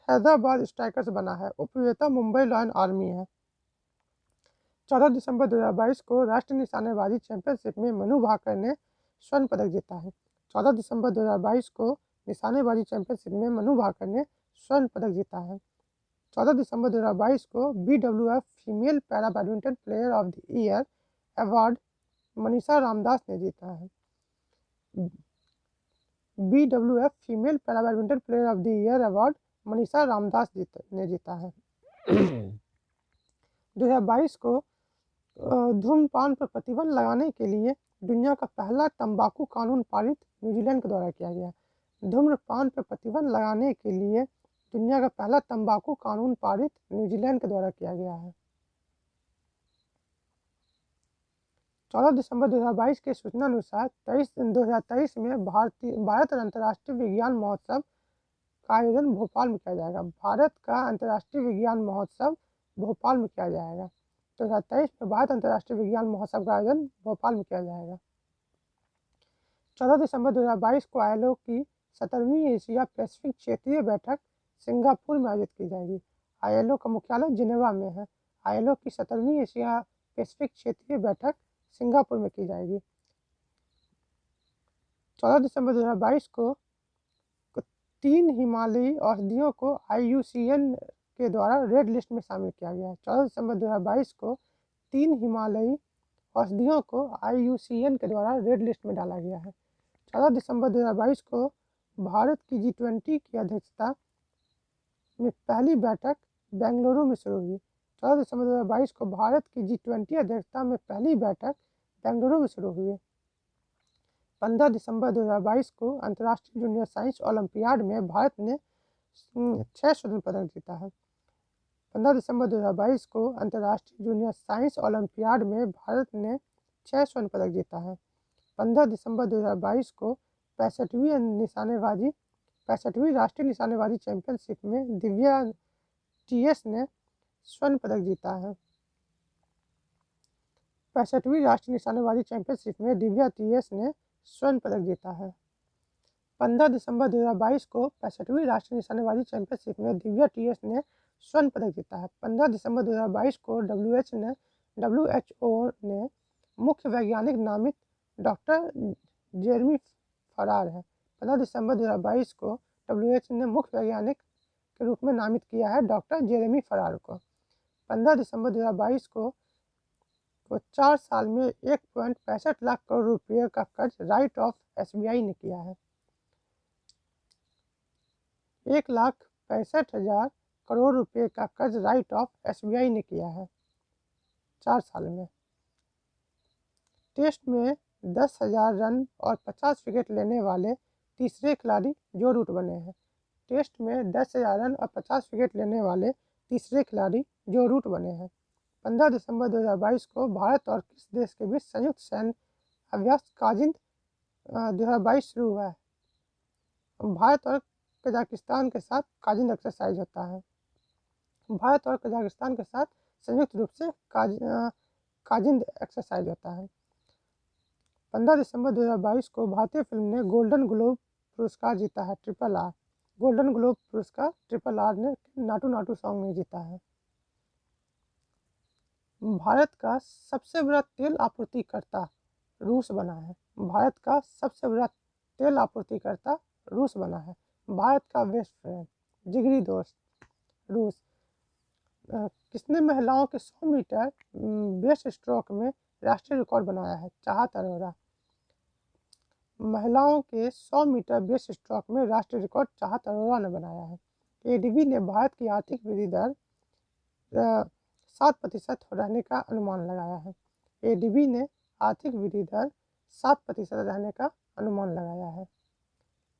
Hyderabad strikers बना है। उपविजेता मुंबई लायन आर्मी है। 14 दिसंबर 2022 को राष्ट्रीय निशानेबाजी चैंपियनशिप में मनु भाकर ने स्वर्ण पदक जीता है। 14 दिसंबर 2022 को निशानेबाजी चैंपियनशिप में मनु भाकर ने स्वर्ण पदक जीता है। 14 दिसंबर 2022 को BWF female para badminton player of the year award Manisha Ramdas ने जीता है। BWF female para badminton player of the year award Manisha Ramdas ने जीता है। 2022 को धूम्रपान पर प्रतिबंध लगाने के लिए दुनिया का पहला तंबाकू कानून पारित न्यूजीलैंड के द्वारा किया गया। धूम्रपान पर प्रतिबंध लगाने के लिए दुनिया का पहला तंबाकू कानून पारित न्यूजीलैंड के द्वारा किया गया है। 14 दिसंबर 2022 के सूचना अनुसार 2023 में भारत अंतर्राष्ट्रीय विज्ञान महोत्सव का आयोजन भोपाल में किया जाएगा। भारत का अंतर्राष्ट्रीय विज्ञान महोत्सव भोपाल में किया जाएगा। 2023 में भारत अंतर्राष्ट्रीय विज्ञान महोत्सव का आयोजन भोपाल में किया जाएगा। 14 दिसंबर 2022 को आईएलओ की 17वीं एशिया पैसिफिक क्षेत्रीय बैठक सिंगापुर में आयोजित की जाएगी। आईएलओ का मुख्यालय जिनेवा में है। आईएलओ की 17वीं एशिया पैसिफिक क्षेत्रीय बैठक सिंगापुर में की जाएगी। 14 दिसंबर 2022 को 3 हिमालयी औषधियों को IUCN के द्वारा रेड लिस्ट में शामिल किया गया है। 14 दिसंबर 2022 को 3 हिमालयी औषधियों को IUCN के द्वारा रेड लिस्ट में डाला गया है। 14 दिसंबर 2022 को भारत की G20 की अध्यक्षता में पहली बैठक बेंगलुरु में शुरू हुई। 14 दिसंबर 2022 को भारत की G20 अध्यक्षता में पहली बैठक बेंगलुरु में शुरू हुई। 15 दिसंबर 2022 को अंतर्राष्ट्रीय जूनियर साइंस ओलंपियाड में भारत ने 6 स्वर्ण पदक जीता है। 15 दिसंबर 2022 को अंतर्राष्ट्रीय जूनियर साइंस ओलंपियाड में भारत ने 6 स्वर्ण पदक जीता है। 15 दिसंबर 2022 को 65वीं राष्ट्रीय निशानेबाजी चैंपियनशिप में दिव्या TS ने स्वर्ण पदक जीता है। 65वीं राष्ट्रीय निशानेबाजी चैंपियनशिप में दिव्या TS ने स्वर्ण पदक जीता है। 15 दिसंबर 2022 को 65वीं राष्ट्रीय निशानेबाजी चैंपियनशिप में दिव्या TS ने स्वर्ण पदक जीता है। 15 दिसंबर 2022 को WHO ने मुख्य वैज्ञानिक नामित डॉक्टर जेरेमी फरार है। 15 दिसंबर 2022 को WHO ने मुख्य वैज्ञानिक के रूप में नामित किया है डॉक्टर जेरेमी फरार को। 15 दिसंबर 2022 को को 4 साल में 1.65 लाख करोड़ रुपये का कर्ज राइट ऑफ SBI ने किया है। 1,65,000 करोड़ रुपये का कर्ज राइट ऑफ SBI ने किया है 4 साल में। टेस्ट में 10,000 रन और 50 विकेट लेने वाले तीसरे खिलाड़ी जो रूट बने हैं। टेस्ट में 10,000 रन और 50 विकेट लेने वाले तीसरे खिलाड़ी जो रूट बने हैं। 15 दिसंबर 2022 को भारत और किस देश के बीच संयुक्त सैन्य अभ्यास काजिंद 2022 शुरू हुआ है? भारत और कजाकिस्तान के साथ काजिंद एक्सरसाइज होता है। भारत और कजाकिस्तान के साथ संयुक्त रूप से काजिंद एक्सरसाइज होता है। 15 दिसंबर 2022 को भारतीय फिल्म ने गोल्डन ग्लोब पुरस्कार जीता है, RRR। गोल्डन ग्लोब पुरस्कार RRR ने नाटू नाटू सॉन्ग में जीता है। भारत का सबसे बड़ा तेल आपूर्तिकर्ता रूस बना है। भारत का सबसे बड़ा तेल आपूर्तिकर्ता रूस बना है। भारत का बेस्ट फ्रेंड, जिगरी दोस्त रूस। किसने महिलाओं के 100 मीटर बेस्ट स्ट्रोक में राष्ट्रीय रिकॉर्ड बनाया है? चाहत अरोरा। महिलाओं के 100 मीटर बेस्ट स्ट्रोक में राष्ट्रीय रिकॉर्ड चाहत अरोरा ने बनाया है। ADB ने भारत की आर्थिक वृद्धि दर 7% रहने का अनुमान लगाया है। ADB ने आर्थिक वृद्धि दर 7% रहने का अनुमान लगाया है।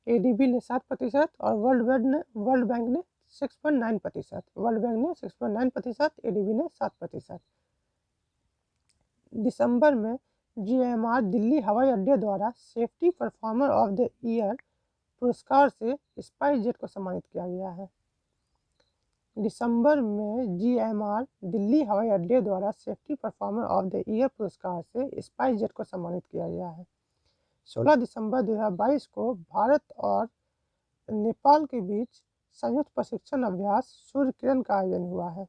ADB ने 7% और वर्ल्ड बैंक ने 6.9%। वर्ल्ड बैंक ने 6.9%, ADB ने 7%। दिसंबर में GMR दिल्ली हवाई अड्डे द्वारा safety performer of the year पुरस्कार से स्पाइस जेट को सम्मानित किया गया है। दिसंबर में GMR दिल्ली हवाई अड्डे द्वारा safety performer of the year पुरस्कार से स्पाइस जेट को सम्मानित किया गया है। 16 दिसंबर 2022 को भारत और नेपाल के बीच संयुक्त प्रशिक्षण अभ्यास सूर्य किरण का आयोजन हुआ है।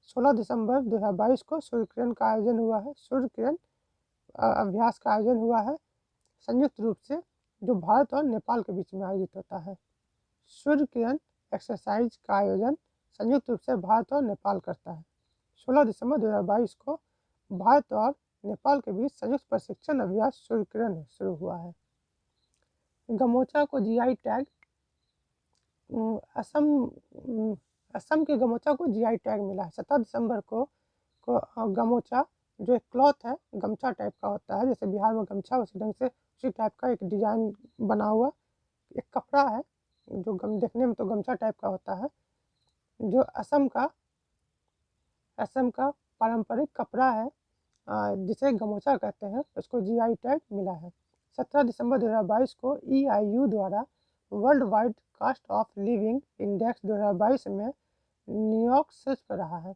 16 दिसंबर 2022 को सूर्य किरण का आयोजन हुआ है। सूर्य किरण अभ्यास का आयोजन हुआ है संयुक्त रूप से, जो भारत और नेपाल के बीच में आयोजित होता है। सूर्य किरण एक्सरसाइज का आयोजन संयुक्त रूप से भारत और नेपाल करता है। 16 दिसंबर 2022 को भारत और नेपाल के बीच संयुक्त प्रशिक्षण अभ्यास सूर्य किरण शुरू हुआ है। गमोचा को GI टैग, असम के गमोचा को GI टैग मिला है। 17 दिसंबर को गमोचा जो एक क्लॉथ है, गमछा टाइप का होता है, जैसे बिहार में गमछा उसी ढंग से उसी टाइप का एक डिजाइन बना हुआ एक कपड़ा है, जो देखने में तो गमछा टाइप का होता है, जो असम का पारंपरिक कपड़ा है, जिसे गमोचा कहते हैं, उसको GI टैग मिला है। 17 दिसंबर 2022 को EIU द्वारा world wide cost of living index 2022 में न्यूयॉर्क शीर्ष पर रहा है।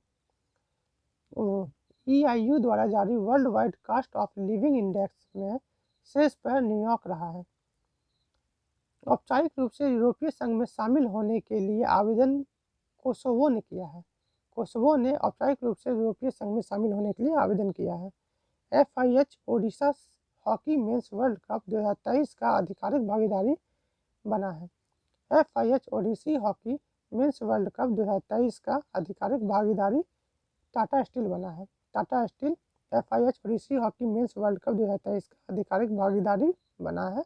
EIU द्वारा जारी world wide cost of living index में शीर्ष पर न्यूयॉर्क रहा है। औपचारिक रूप से यूरोपीय संघ में शामिल होने के लिए आवेदन कोसोवो ने किया है। कोसोवो ने औपचारिक रूप से यूरोपीय संघ में शामिल होने के लिए आवेदन किया है। FIH Odisha hockey men's World Cup 2023 का आधिकारिक भागीदारी बना है। FIH Odisha hockey men's World Cup 2023 का आधिकारिक भागीदारी टाटा स्टील बना है। Tata Steel FIH Odisha hockey men's World Cup 2023 का आधिकारिक भागीदारी बना है।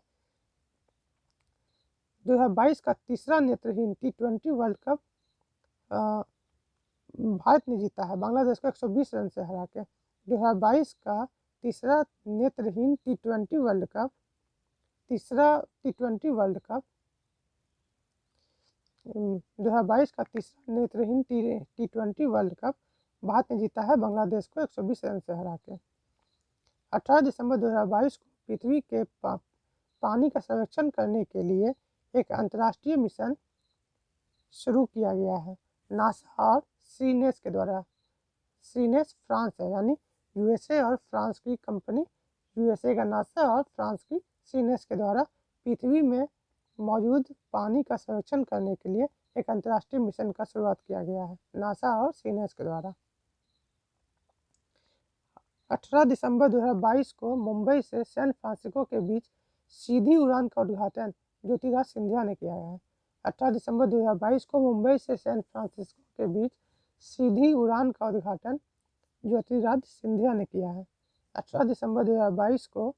2022 का तीसरा नेत्रहीन T20 वर्ल्ड कप भारत ने जीता है, बांग्लादेश को 120 रन से हरा के। 2022 का तीसरा नेत्रहीन T20 वर्ल्ड कप 2022 का तीसरा नेत्रहीन T20 वर्ल्ड कप भारत ने जीता है, बांग्लादेश को 120 रन से हरा के। 18 दिसंबर 2022 को पृथ्वी के पानी का सर्वेक्षण करने के लिए एक अंतर्राष्ट्रीय मिशन शुरू किया गया है, नासा और सीनेस के द्वारा। सीनेस फ्रांस है, यानी USA और फ्रांस की कंपनी, USA का नासा और फ्रांस की सीनेस के द्वारा पृथ्वी में मौजूद पानी का सर्वेक्षण करने के लिए एक अंतर्राष्ट्रीय मिशन का शुरुआत किया गया है, नासा और सीनेस के द्वारा। 18 दिसंबर 2022 को मुंबई से सैन फ्रांसिस्को के बीच सीधी उड़ान का उद्घाटन ज्योतिराज सिंधिया ने किया है। 18 दिसंबर 2022 को मुंबई से सैन फ्रांसिस्को के बीच सीधी उड़ान का उद्घाटन ज्योतिरादित्य सिंधिया ने किया है। 18 दिसंबर 2022 को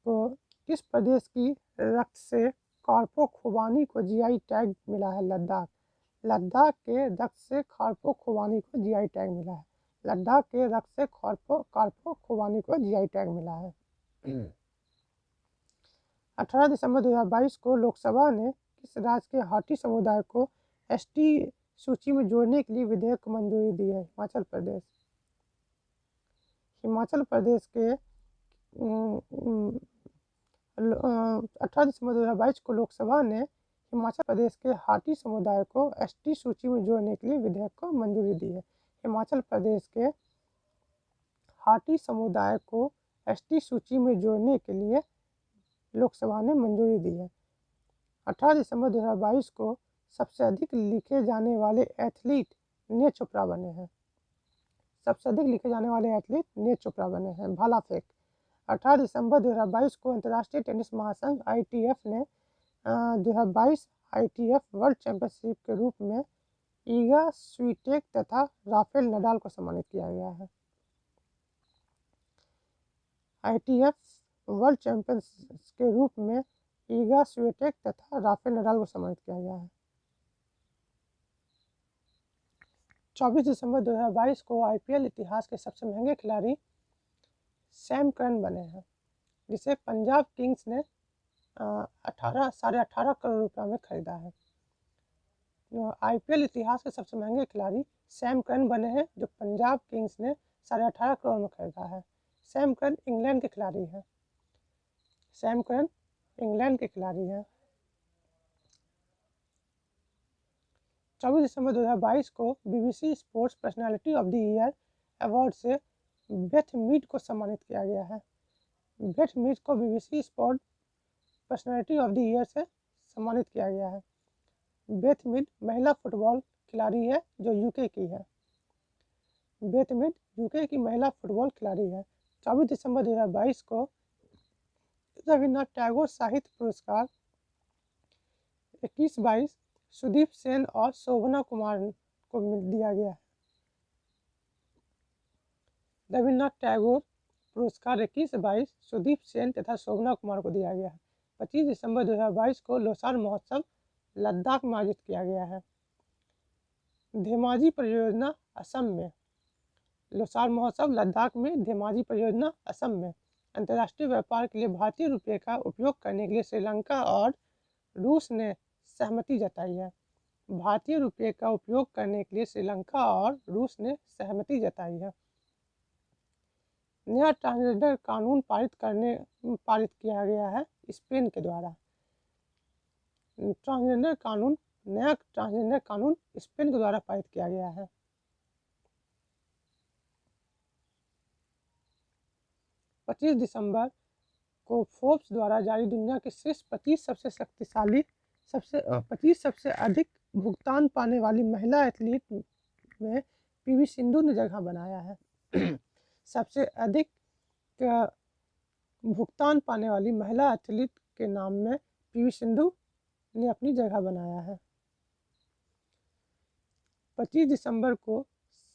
किस प्रदेश की रक्त से कार्पो खुबानी को जीआई टैग मिला है? लद्दाख। लद्दाख के रक्त से कार्पो खुबानी को जीआई टैग मिला है। लद्दाख के रक्त से कार्पो खुबानी को जीआई टैग मिला है। 18 दिसंबर 2022 को लोकसभा ने किस राज्य के हाटी समुदाय को एसटी सूची में जोड़ने के लिए विधेयक को मंजूरी दी है? हिमाचल प्रदेश। हिमाचल प्रदेश के 18 दिसंबर 2022 को लोकसभा ने हिमाचल प्रदेश के हाटी समुदाय को एसटी सूची में जोड़ने के लिए विधेयक को मंजूरी दी है। हिमाचल प्रदेश के हाटी समुदाय को एसटी सूची में जोड़ने के लिए लोकसभा ने मंजूरी दी है। 18 दिसंबर 2022 को सबसे अधिक लिखे जाने वाले एथलीट नीरज चोपड़ा बने हैं। सबसे अधिक लिखे जाने वाले एथलीट नीरज चोपड़ा बने हैं। भाला फेंक। 18 दिसंबर 2022 को अंतर्राष्ट्रीय टेनिस महासंघ ITF ने 2022 ITF वर्ल्ड चैंपियनशिप के रूप में ईगा स्वीटेक तथा राफेल नडाल को सम्मानित किया गया है। ITF वर्ल्ड चैंपियंस के रूप में ईगा स्वीटेक तथा राफेल नडाल को सम्मानित किया गया है। 24 दिसंबर 2022 को IPL इतिहास के सबसे महंगे खिलाड़ी सैम करन बने हैं, जिसे पंजाब किंग्स ने 18.5 करोड़ रुपये में खरीदा है। IPL इतिहास के सबसे महंगे खिलाड़ी सैम करन बने हैं, जो पंजाब किंग्स ने 18.5 करोड़ में खरीदा है। सैम करन इंग्लैंड के खिलाड़ी हैं। सैम करन इंग्लैंड के खिलाड़ी हैं। 24 दिसंबर 2022 को BBC sports personality of the year award से बेथ मीड को सम्मानित किया गया है। बेथ मीड को BBC sport personality of the year से सम्मानित किया गया है। बेथ मीड महिला फुटबॉल खिलाड़ी है जो यूके की है। बेथ मीड यूके की महिला फुटबॉल खिलाड़ी है। 24 दिसंबर 2022 को रविन्द्रनाथ टैगोर साहित्य पुरस्कार 21-22 सुदीप सेन और शोभना कुमार को दिया गया है। रविन्द्रनाथ टैगोर पुरस्कार 21-22 सुदीप सेन तथा शोभना कुमार को दिया गया है। 25 दिसंबर 2022 को लोसार महोत्सव लद्दाख में आयोजित किया गया है। धेमाजी परियोजना असम में। लोसार महोत्सव लद्दाख में धेमाजी परियोजना असम में। अंतर्राष्ट्रीय व्यापार के लिए भारतीय रुपये का उपयोग करने के लिए श्रीलंका और रूस ने सहमति जताई है। भारतीय रुपये का उपयोग करने के लिए श्रीलंका और रूस ने सहमति जताई है। नया ट्रांसजेंडर कानून पारित किया गया है स्पेन के द्वारा। नया ट्रांसजेंडर कानून स्पेन के द्वारा पारित किया गया है। पच्चीस दिसंबर को फोर्ब्स द्वारा जारी दुनिया के शीर्ष 25 सबसे अधिक भुगतान पाने वाली महिला एथलीट में PV सिंधु ने जगह बनाया है। सबसे अधिक भुगतान पाने वाली महिला एथलीट के नाम में PV सिंधु ने अपनी जगह बनाया है। 25 दिसंबर को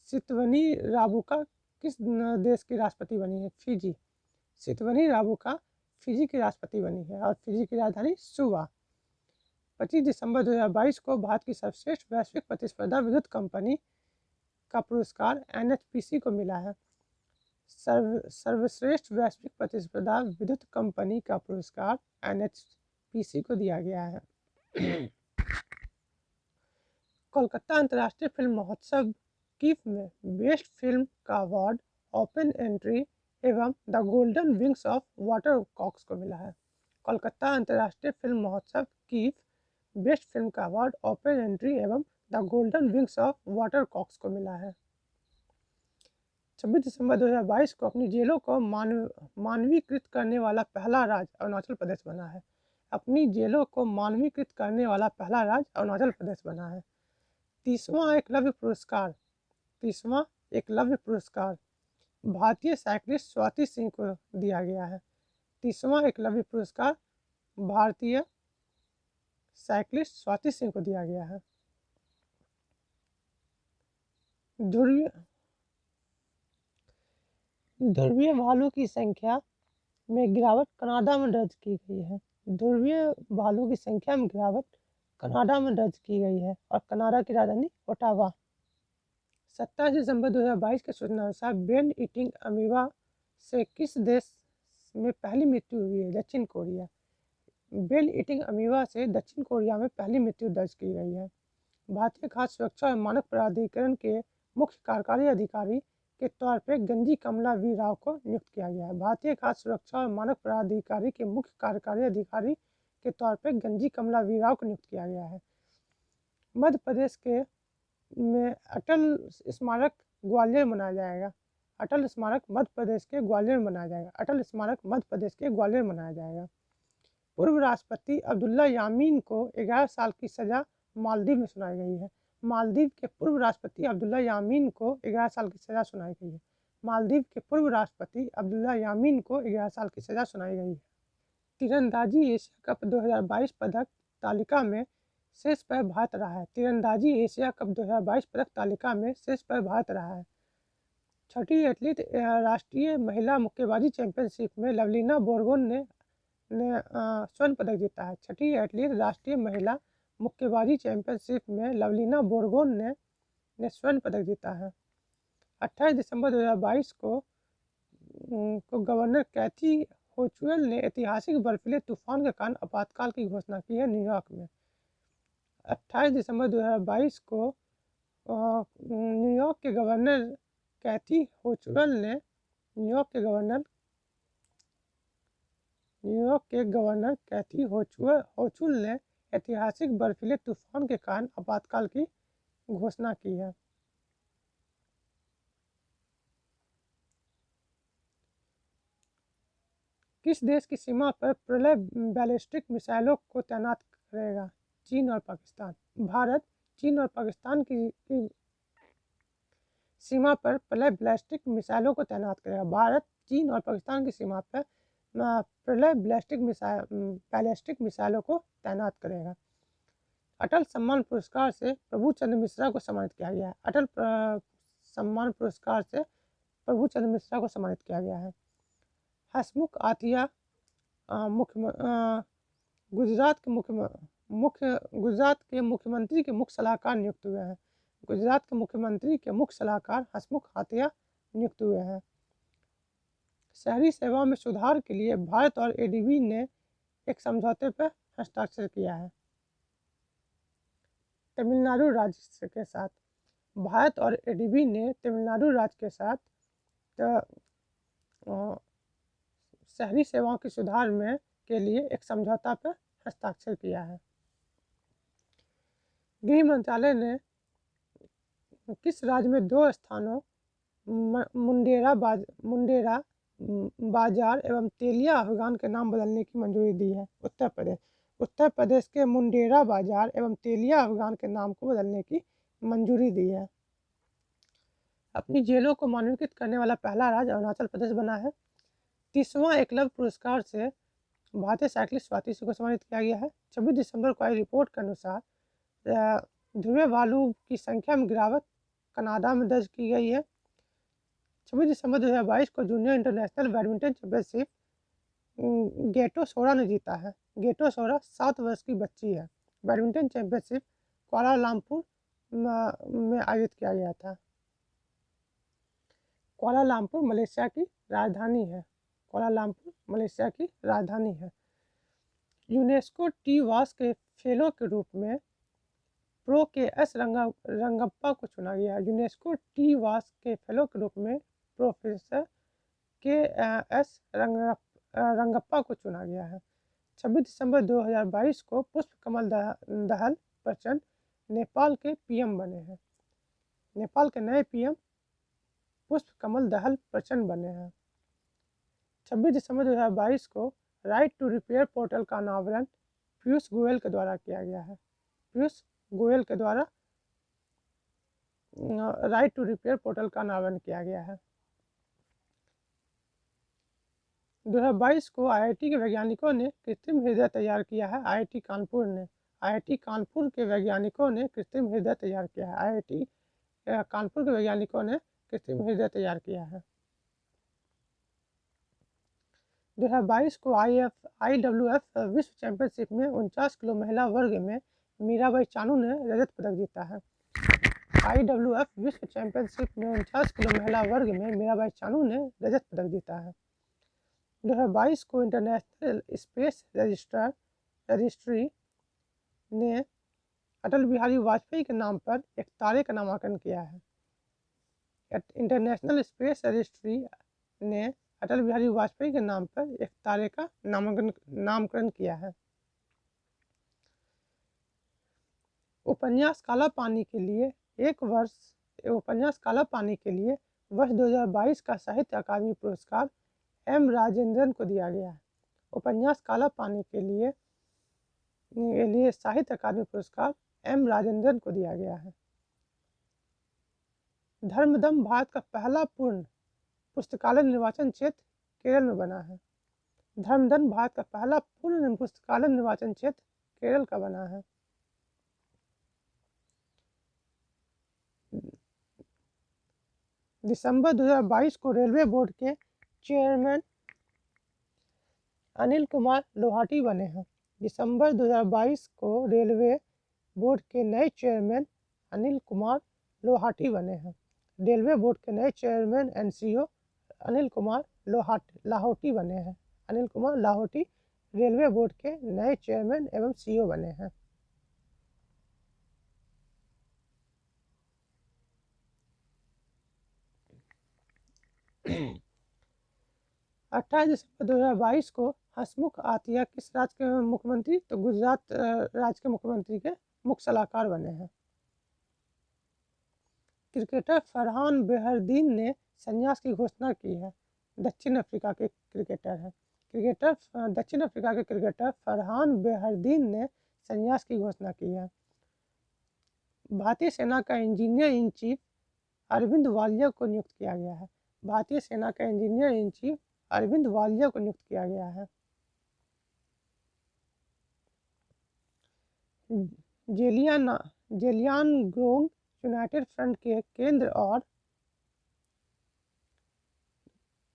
सितवनी राबुका किस देश की राष्ट्रपति बनी है? फिजी। सितवनी राबुका फिजी की राष्ट्रपति बनी है और फिजी की राजधानी सुवा। 25 दिसंबर 2022 को भारत की सर्वश्रेष्ठ वैश्विक प्रतिस्पर्धा विद्युत कंपनी का पुरस्कार NHPC को मिला है। सर्वश्रेष्ठ वैश्विक प्रतिस्पर्धा विद्युत कंपनी का पुरस्कार NHPC को दिया गया है। कोलकाता अंतर्राष्ट्रीय फिल्म महोत्सव कीफ में बेस्ट फिल्म का अवार्ड ओपन एंट्री एवं the golden wings of water COX को मिला है। कोलकाता अंतर्राष्ट्रीय फिल्म महोत्सव कीफ बेस्ट फिल्म का अवार्ड ओपन एंट्री एवं the golden wings of water COX को मिला है। 26 दिसंबर 2022 को अपनी जेलों को मानवीकृत करने वाला पहला राज्य अरुणाचल प्रदेश बना है। अपनी जेलों को मानवीकृत करने वाला पहला राज्य अरुणाचल प्रदेश बना है। 30वां एकलव्य पुरस्कार भारतीय साइक्लिस्ट स्वाति सिंह को दिया गया है। 30वां एकलव्य पुरस्कार भारतीय साइक्लिस्ट स्वाति सिंह को दिया गया है। ध्रुवीय ध्रुवीय भालू की संख्या में गिरावट कनाडा में दर्ज की गई है। ध्रुवीय भालू की संख्या में गिरावट कनाडा में दर्ज की गई है और कनाडा की राजधानी ओटावा। 27 दिसंबर 2022 के सूचना अनुसार बेन ईटिंग अमीबा से किस देश में पहली मृत्यु हुई है? दक्षिण कोरिया। बेन ईटिंग अमीबा से दक्षिण कोरिया में पहली मृत्यु दर्ज की गई है। भारतीय खाद्य सुरक्षा और मानक प्राधिकरण के मुख्य कार्यकारी अधिकारी के तौर पर गंजी कमला वी राव को नियुक्त किया गया है। भारतीय खाद्य सुरक्षा और मानक प्राधिकारी के मुख्य कार्यकारी अधिकारी के तौर पर गंजी कमला वी राव को नियुक्त किया गया है। मध्य प्रदेश के में अटल स्मारक ग्वालियर मनाया जाएगा। अटल स्मारक मध्य प्रदेश के ग्वालियर में मनाया जाएगा। अटल स्मारक मध्य प्रदेश के ग्वालियर में मनाया जाएगा। पूर्व राष्ट्रपति अब्दुल्ला यामीन को 11 साल की सज़ा मालदीव में सुनाई गई है। मालदीव के पूर्व राष्ट्रपति अब्दुल्ला यामीन को 11 साल की सज़ा सुनाई गई है। मालदीव के पूर्व राष्ट्रपति अब्दुल्ला यामीन को 11 साल की सज़ा सुनाई गई है। तीरंदाजी एशिया कप 2022 पदक तालिका में शीर्ष पर भारत रहा है। तीरंदाजी एशिया कप 2022 पदक तालिका में शीर्ष पर भारत रहा है। छठी एथलीट राष्ट्रीय महिला मुक्केबाजी चैंपियनशिप में लवलीना बोरगोन ने स्वर्ण पदक जीता है। छठी एथलीट राष्ट्रीय महिला मुक्केबाजी चैंपियनशिप में लवलीना बोरगोन ने स्वर्ण पदक जीता है। 28 दिसंबर 2022 को गवर्नर कैथी होचुएल ने ऐतिहासिक बर्फीले तूफान के कारण आपातकाल की घोषणा की है न्यूयॉर्क में। 28 दिसंबर 2022 को न्यूयॉर्क के गवर्नर कैथी होचुएल ने न्यूयॉर्क के गवर्नर कैथी होचुएल ने ऐतिहासिक बर्फीले तूफान के कारण आपातकाल की घोषणा की है। किस देश की सीमा पर प्रलय बैलिस्टिक मिसाइलों को तैनात करेगा? चीन और पाकिस्तान। भारत चीन और पाकिस्तान की सीमा पर प्रलय बैलिस्टिक मिसाइलों को तैनात करेगा। भारत चीन और पाकिस्तान की सीमा पर प्रलय बैलिस्टिक मिसाइलों को तैनात करेगा। अटल सम्मान पुरस्कार से प्रभु चंद्र मिश्रा को सम्मानित किया गया है। अटल सम्मान पुरस्कार से प्रभु चंद्र मिश्रा को सम्मानित किया गया है। हसमुख आथिया गुजरात के मुख्यमंत्री के मुख्य सलाहकार नियुक्त हुए हैं। गुजरात के मुख्यमंत्री के मुख्य सलाहकार हसमुख आथिया नियुक्त हुए हैं। शहरी सेवा में सुधार के लिए भारत और एडीबी ने एक समझौते पर हस्ताक्षर किया है। तमिलनाडु राज्य के साथ भारत और एडीबी ने तमिलनाडु राज्य के साथ शहरी सेवाओं के सुधार में के लिए एक समझौता पर हस्ताक्षर किया है। गृह मंत्रालय ने किस राज्य में 2 स्थानों मुंडेरा बाजार एवं तेलिया अफगान के नाम बदलने की मंजूरी दी है? उत्तर प्रदेश। उत्तर प्रदेश के मुंडेरा बाजार एवं तेलिया अफगान के नाम को बदलने की मंजूरी दी है। अपनी जेलों को मानकीकृत करने वाला पहला राज्य अरुणाचल प्रदेश बना है। 30वां एकलव्य पुरस्कार से भारतीय साइकिलिस्ट स्वाति सिंह को सम्मानित किया गया है। 26 दिसंबर को आई रिपोर्ट के अनुसार ध्रुवीय भालू की संख्या में गिरावट कनाडा में दर्ज की गई है। 26 दिसंबर 2022 को जूनियर इंटरनेशनल बैडमिंटन चैंपियनशिप गेटो सोरा ने जीता है। गेटो सोरा 7 वर्ष की बच्ची है। बैडमिंटन चैंपियनशिप कुआलालंपुर में आयोजित किया गया था। कुआलालंपुर मलेशिया की राजधानी है। कुआलालंपुर मलेशिया की राजधानी है। यूनेस्को टी वास के फेलो के रूप में प्रो के एस रंगप्पा को चुना गया। यूनेस्को टी वास के फेलो के रूप में प्रोफेसर के एस रंगप्पा को चुना गया है। 26 दिसंबर 2022 को पुष्प कमल दहल प्रचंड नेपाल के पीएम बने हैं। नेपाल के नए पीएम पुष्प कमल दहल प्रचंड बने हैं। 26 दिसंबर 2022 को राइट टू रिपेयर पोर्टल का अनावरण पीयूष गोयल के द्वारा किया गया है। पीयूष गोयल के द्वारा राइट टू रिपेयर पोर्टल का अनावरण किया गया है। 2022 को आईआईटी के वैज्ञानिकों ने कृत्रिम हृदय तैयार किया है। आईआईटी कानपुर के वैज्ञानिकों ने कृत्रिम हृदय तैयार किया है। आईआईटी कानपुर के वैज्ञानिकों ने कृत्रिम हृदय तैयार किया है। 2022 को IWF विश्व चैंपियनशिप में 49 किलो महिला वर्ग में मीराबाई चानू ने रजत पदक जीता है। IWF विश्व चैंपियनशिप में 49 किलो महिला वर्ग में मीराबाई चानू ने रजत पदक जीता है। 2022 को इंटरनेशनल स्पेस रजिस्ट्री ने अटल बिहारी वाजपेयी के नाम पर एक तारे का नामांकन किया है। इंटरनेशनल स्पेस रजिस्ट्री ने अटल बिहारी वाजपेयी के नाम पर एक तारे का नामकरण किया है। उपन्यास काला पानी के लिए वर्ष 2022 का साहित्य अकादमी पुरस्कार एम राजेंद्रन को दिया गया है। उपन्यास काला पानी के लिए साहित्य अकादमी पुरस्कार एम राजेंद्रन को दिया गया है। धर्मदम भारत का पहला पूर्ण पुस्तकालय निर्वाचन क्षेत्र केरल में बना है। धर्मदम भारत का पहला पूर्ण पुस्तकालय निर्वाचन क्षेत्र केरल का बना है। दिसंबर 2022 को रेलवे बोर्ड के चेयरमैन अनिल कुमार लोहाटी बने हैं। दिसंबर 2022 को रेलवे बोर्ड के नए चेयरमैन अनिल कुमार लोहाटी बने हैं। रेलवे बोर्ड के नए चेयरमैन NCO अनिल कुमार लाहौटी बने हैं। अनिल कुमार लाहौटी रेलवे बोर्ड के नए चेयरमैन एवं CEO बने हैं। 28 दिसंबर 2022 को हसमुख आतिया किस राज्य के मुख्यमंत्री? तो गुजरात राज्य के मुख्यमंत्री के मुख्य सलाहकार बने हैं। क्रिकेटर फरहान बेहरदीन ने संन्यास की घोषणा की है। दक्षिण अफ्रीका के क्रिकेटर हैं। दक्षिण अफ्रीका के क्रिकेटर फरहान बेहरदीन ने संन्यास की घोषणा की है। भारतीय सेना का engineer in chief Arvind Walia को नियुक्त किया गया है। भारतीय सेना का engineer in chief Arvind Walia को नियुक्त किया गया है। जेलियानग्रोंग यूनाइटेड फ्रंट के केंद्र और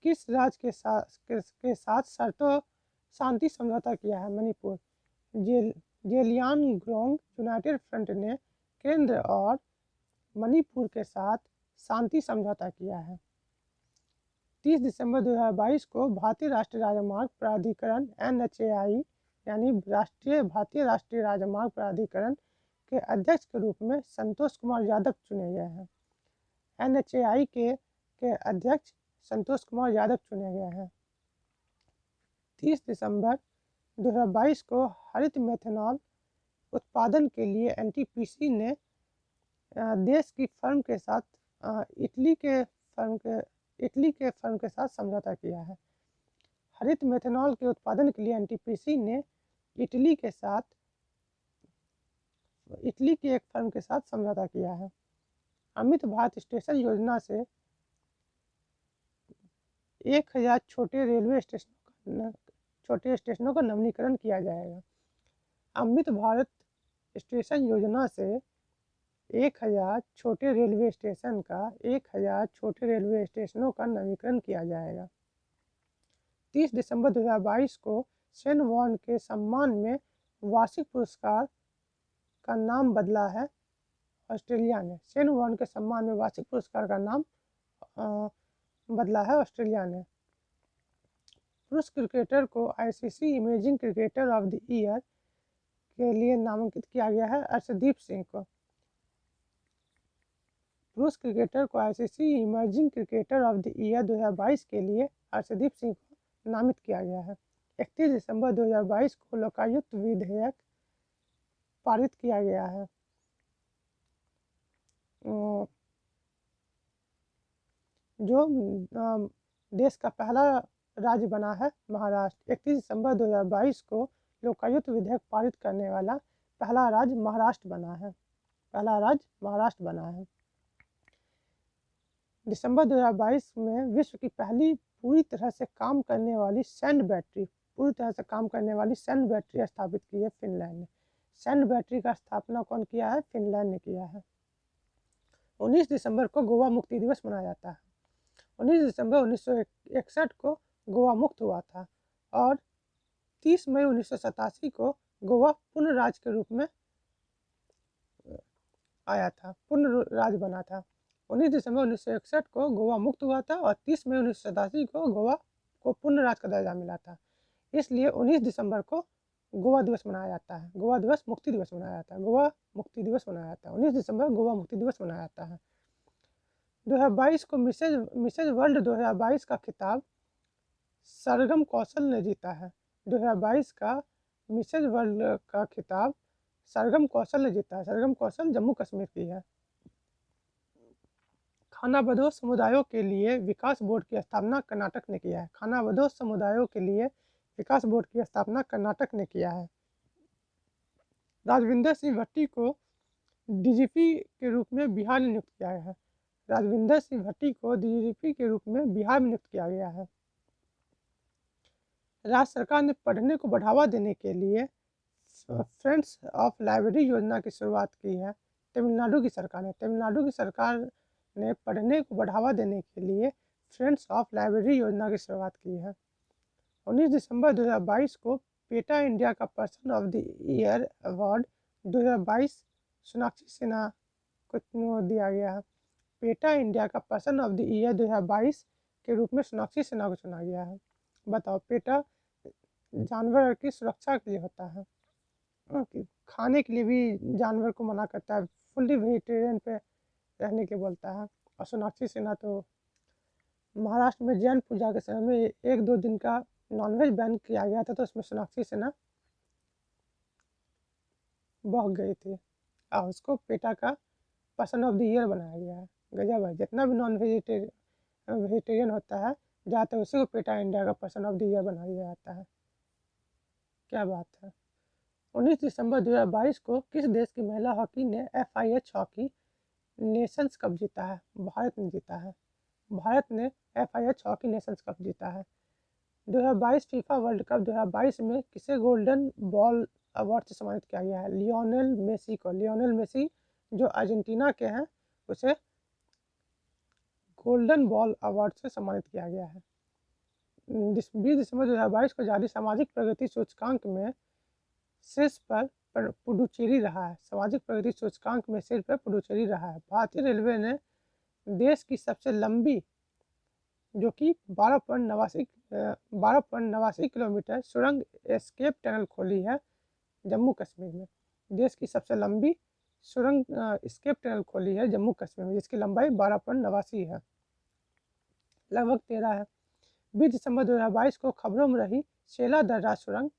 किस राज्य के साथ शर्तों शांति समझौता किया है? मणिपुर। जेलियानग्रोंग यूनाइटेड फ्रंट ने केंद्र और मणिपुर के साथ शांति समझौता किया है। 30 दिसंबर 2022 को भारतीय राष्ट्रीय राजमार्ग प्राधिकरण NHAI यानी भारतीय राष्ट्रीय राजमार्ग प्राधिकरण के अध्यक्ष के रूप में संतोष कुमार यादव चुने गए हैं। NHAI के अध्यक्ष संतोष कुमार यादव चुने गए हैं। 30 दिसंबर 2022 को हरित मेथनॉल उत्पादन के लिए NTPC ने देश की फर्म के साथ इटली के फर्म के साथ समझौता किया है। हरित मेथनॉल के उत्पादन के लिए NTPC ने इटली की एक फर्म के साथ समझौता किया है। अमृत भारत स्टेशन योजना से 1000 छोटे स्टेशनों का नवीनीकरण किया जाएगा। अमृत भारत स्टेशन योजना से 1000 छोटे रेलवे स्टेशनों का नवीनीकरण किया जाएगा। 30 दिसंबर 2022 को सेन वॉर्न के सम्मान में वार्षिक पुरस्कार का नाम बदला है ऑस्ट्रेलिया ने। सेन वॉर्न के सम्मान में वार्षिक पुरस्कार का नाम बदला है ऑस्ट्रेलिया ने। पुरुष क्रिकेटर को ICC emerging cricketer of the year के लिए नामांकित किया गया है अर्शदीप सिंह को। पुरुष क्रिकेटर को ICC emerging cricketer of the year 2022 के लिए अर्शदीप सिंह को नामित किया गया है। 31 दिसंबर 2022 को लोकायुक्त विधेयक पारित किया गया है। जो देश का पहला राज्य बना है महाराष्ट्र। 31 दिसंबर 2022 को लोकायुक्त विधेयक पारित करने वाला पहला राज्य महाराष्ट्र बना है। दिसंबर 2022 में विश्व की पहली पूरी तरह से काम करने वाली सैंड बैटरी स्थापित की है फिनलैंड ने। सैंड बैटरी का स्थापना कौन किया है? फिनलैंड ने किया है। 19 दिसंबर को गोवा मुक्ति दिवस मनाया जाता है। 19 दिसंबर 1961 को गोवा मुक्त हुआ था और 30 मई 1987 को गोवा पूर्ण राज्य के रूप में आया था, पूर्ण राज्य बना था। 19 दिसंबर 1961 को गोवा मुक्त हुआ था और 30 मई 1987 को गोवा को पूर्ण राज्य का दर्जा मिला था। इसलिए 19 दिसंबर को गोवा दिवस मनाया जाता है, गोवा दिवस मुक्ति दिवस मनाया जाता है, गोवा मुक्ति दिवस मनाया जाता है। 19 दिसंबर गोवा मुक्ति दिवस मनाया जाता है। 2022 को मिसेज वर्ल्ड 2022 का खिताब सरगम कौशल ने जीता है। 2022 का मिसेज वर्ल्ड का खिताब सरगम कौशल ने जीता है। सरगम कौशल जम्मू कश्मीर की है। खानाबदोश समुदायों के लिए विकास बोर्ड की स्थापना कर्नाटक ने किया है। खानाबदोश समुदायों के लिए विकास बोर्ड की स्थापना कर्नाटक ने किया है। राजविंदर सिंह भट्टी को डीजीपी के रूप में बिहार में नियुक्त किया गया है। राजविंदर सिंह भट्टी को डीजीपी के रूप में बिहार में नियुक्त किया गया है। राज्य सरकार ने पढ़ने को बढ़ावा देने के लिए फ्रेंड्स ऑफ लाइब्रेरी योजना की शुरुआत की है। तमिलनाडु की सरकार ने पढ़ने को बढ़ावा देने के लिए फ्रेंड्स ऑफ लाइब्रेरी योजना की शुरुआत की है। 19 दिसंबर 2022 को पेटा इंडिया का person of the year award 2022 Sonakshi Sinha को दिया गया है। पेटा इंडिया का पर्सन ऑफ द ईयर 2022 के रूप में सोनाक्षी सिन्हा को चुना गया है। बताओ, पेटा जानवर की सुरक्षा के लिए होता है, खाने के लिए भी जानवर को मना करता है, फुल्ली वेजिटेरियन पे रहने के बोलता है। और सोनाक्षी सिन्हा तो महाराष्ट्र में जैन पूजा के समय में 1-2 दिन का नॉनवेज बैन किया गया था, तो उसमें सोनाक्षी सिन्हा बह गई थी और उसको पेटा का पर्सन ऑफ द ईयर बनाया गया है। गजब है, जितना भी नॉन वेजिटेरियन होता है ज़्यादातर उसी को पेटा इंडिया का पर्सन ऑफ द ईयर बना दिया जाता है। क्या बात है। 19 दिसंबर 2022 को किस देश की महिला हॉकी ने FIH हॉकी नेशंस कप जीता है? भारत ने जीता है। भारत ने FIH हॉकी नेशंस कप जीता है। 2022 फीफा वर्ल्ड कप 2022 में किसे गोल्डन बॉल अवार्ड से सम्मानित किया गया है? लियोनेल मेसी को। लियोनेल मेसी जो अर्जेंटीना के हैं उसे गोल्डन बॉल अवार्ड से सम्मानित किया गया है। 20 दिसंबर 2022 को जारी सामाजिक प्रगति सूचकांक में शीर्ष पर पुडुचेरी रहा है। सामाजिक प्रगति सूचकांक में शीर्ष पर पुडुचेरी रहा है। भारतीय रेलवे ने देश की सबसे लंबी जो कि 12.89 किलोमीटर सुरंग एस्केप टनल खोली है जम्मू कश्मीर में। देश की सबसे लंबी सुरंग एस्केप टनल खोली है जम्मू कश्मीर में, जिसकी लंबाई 12.89 है, लगभग 13 है। 20 दिसंबर 2022 को खबरों में रही सेला दर्रा सुरंग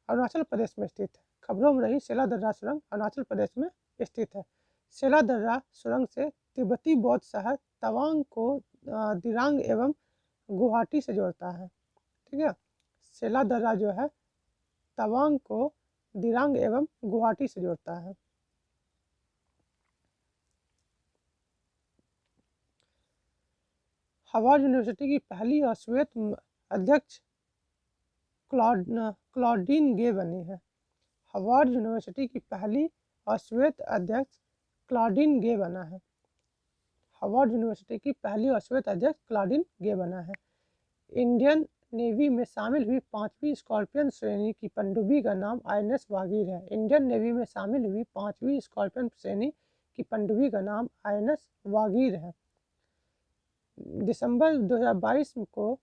अरुणाचल प्रदेश में स्थित है। खबरों में रही सेला दर्रा सुरंग अरुणाचल प्रदेश में स्थित है। सेला दर्रा सुरंग से तिब्बती बौद्ध शहर तवांग को दिरांग एवं गुवाहाटी से जोड़ता है। ठीक है, सेला दर्रा जो है तवांग को दिरांग एवं गुवाहाटी से जोड़ता है। हार्वर्ड यूनिवर्सिटी की पहली अश्वेत अध्यक्ष क्लॉडीन गे बनी है। हार्वर्ड यूनिवर्सिटी की पहली अश्वेत अध्यक्ष क्लॉडीन गे बना है। हार्वर्ड यूनिवर्सिटी की पहली अश्वेत अध्यक्ष क्लॉडीन गे बना है। इंडियन नेवी में शामिल हुई 5वीं स्कॉर्पियन श्रेणी की पनडुब्बी का नाम INS वागीर है। इंडियन नेवी में शामिल हुई 5वीं स्कॉर्पियन श्रेणी की पनडुब्बी का नाम INS वागीर है। दिसंबर 2022 को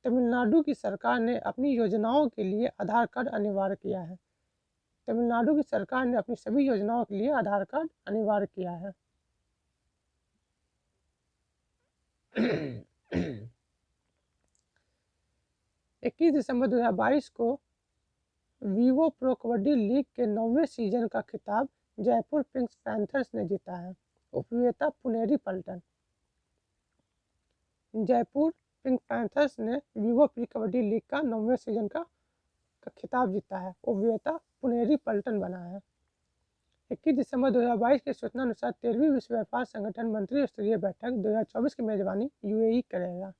तमिलनाडु की सरकार ने अपनी योजनाओं के लिए आधार कार्ड अनिवार्य किया है। तमिलनाडु की सरकार ने अपनी सभी योजनाओं के लिए आधार कार्ड अनिवार्य किया है। 21 दिसंबर 2022 को वीवो प्रो कबड्डी लीग के 9वें सीजन का खिताब जयपुर पिंक पैंथर्स ने जीता है। उपविजेता पुनेरी पल्टन। जयपुर पिंक पैंथर्स ने वीवो प्रो कबड्डी लीग का 9वें सीजन का खिताब जीता है। उपविजेता पुनेरी पल्टन बना है। 21 दिसंबर 2022 की सूचना अनुसार 13वीं विश्व व्यापार संगठन मंत्री स्तरीय बैठक 2024 की मेजबानी UAE करेगा।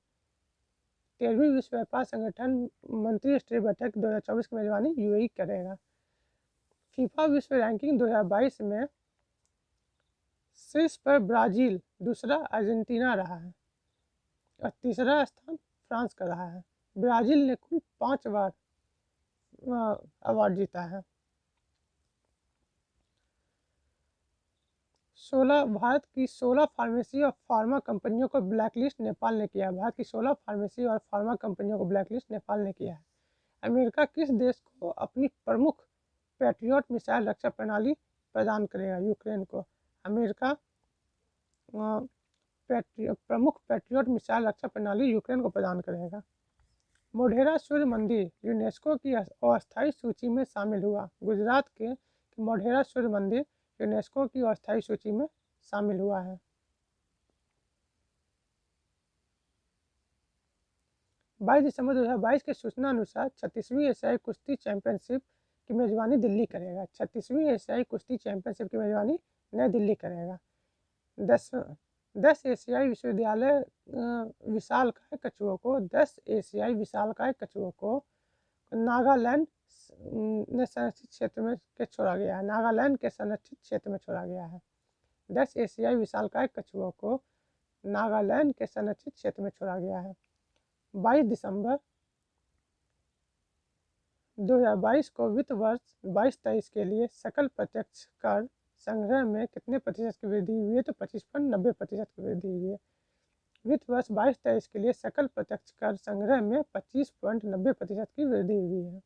13वीं विश्व व्यापार संगठन मंत्री स्तरीय बैठक 2024 की मेजबानी UAE करेगा। फीफा विश्व रैंकिंग 2022 में शीर्ष पर ब्राज़ील, दूसरा अर्जेंटीना रहा है और तीसरा स्थान फ्रांस का रहा है। ब्राज़ील ने कुल 5 बार अवार्ड जीता है। 16 भारत की 16 फार्मेसी और फार्मा कंपनियों को ब्लैकलिस्ट नेपाल ने किया है। भारत की 16 फार्मेसी और फार्मा कंपनियों को ब्लैकलिस्ट नेपाल ने किया है। अमेरिका किस देश को अपनी प्रमुख पैट्रियट मिसाइल रक्षा प्रणाली प्रदान करेगा? यूक्रेन को अमेरिका प्रमुख पैट्रियट मिसाइल रक्षा प्रणाली यूक्रेन को प्रदान करेगा। मोढेरा सूर्य मंदिर यूनेस्को की अस्थायी सूची में शामिल हुआ। गुजरात के मोढेरा सूर्य मंदिर यूनेस्को की अस्थायी सूची में शामिल हुआ है। 22 दिसंबर 2022 की सूचना अनुसार 36वीं एशियाई कुश्ती चैंपियनशिप की मेजबानी दिल्ली करेगा। 36वीं एशियाई कुश्ती चैंपियनशिप की मेजबानी नई दिल्ली करेगा। 10 एशियाई विश्वविद्यालय विशालकाय कछुओं को 10 एशियाई विशालकाय कछुओं को नागालैंड ने संरक्षित क्षेत्र में छोड़ा गया है। नागालैंड के संरक्षित क्षेत्र में छोड़ा गया है। 10 एशियाई विशालकाय कछुओं को नागालैंड के संरक्षित क्षेत्र में छोड़ा गया है। 22 दिसंबर 2022 को वित्त वर्ष 22-23 के लिए सकल प्रत्यक्ष कर संग्रह में कितने प्रतिशत की वृद्धि हुई है? तो 25.90% की वृद्धि हुई है। वित्त वर्ष 22-23 के लिए सकल प्रत्यक्ष कर संग्रह में 25.90% की वृद्धि हुई है।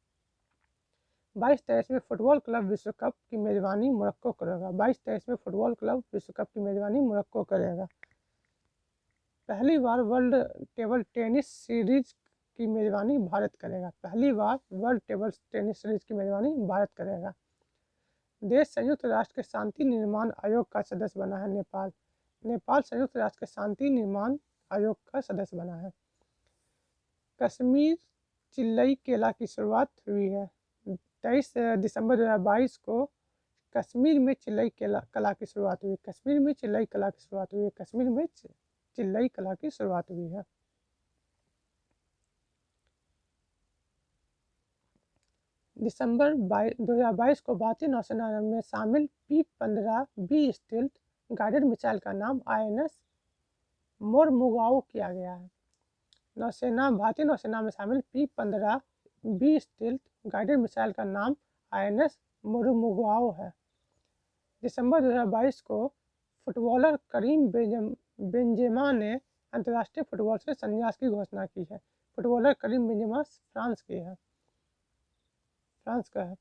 22-23 में फुटबॉल क्लब विश्व कप की मेजबानी मोरक्को करेगा। 22-23 में फुटबॉल क्लब विश्व कप की मेजबानी मोरक्को करेगा। पहली बार वर्ल्ड टेबल टेनिस सीरीज की मेजबानी भारत करेगा। पहली बार वर्ल्ड टेबल टेनिस सीरीज की मेजबानी भारत करेगा। देश संयुक्त राष्ट्र के शांति निर्माण आयोग का सदस्य बना है नेपाल। नेपाल संयुक्त राष्ट्र के शांति निर्माण आयोग का सदस्य बना है। कश्मीर चिल्लई केला की शुरुआत हुई है। 23 दिसंबर 2022 को कश्मीर में चिल्लई कला की शुरुआत हुई। कश्मीर में चिल्लई कला की शुरुआत हुई। कश्मीर में चिल्लई कला की शुरुआत हुई है। दिसंबर 2022 को भारतीय नौसेना में शामिल P-15B स्टील्थ गाइडेड मिसाइल का नाम INS मोरमुगाओ किया गया है। भारतीय नौसेना में शामिल P-15B स्टील्थ गाइडेड मिसाइल का नाम INS मोरमुगाओ है। दिसंबर 2022 को फुटबॉलर करीम बेंजेमा ने अंतर्राष्ट्रीय फुटबॉल से संन्यास की घोषणा की है। फुटबॉलर करीम बेंजेमा फ्रांस का है।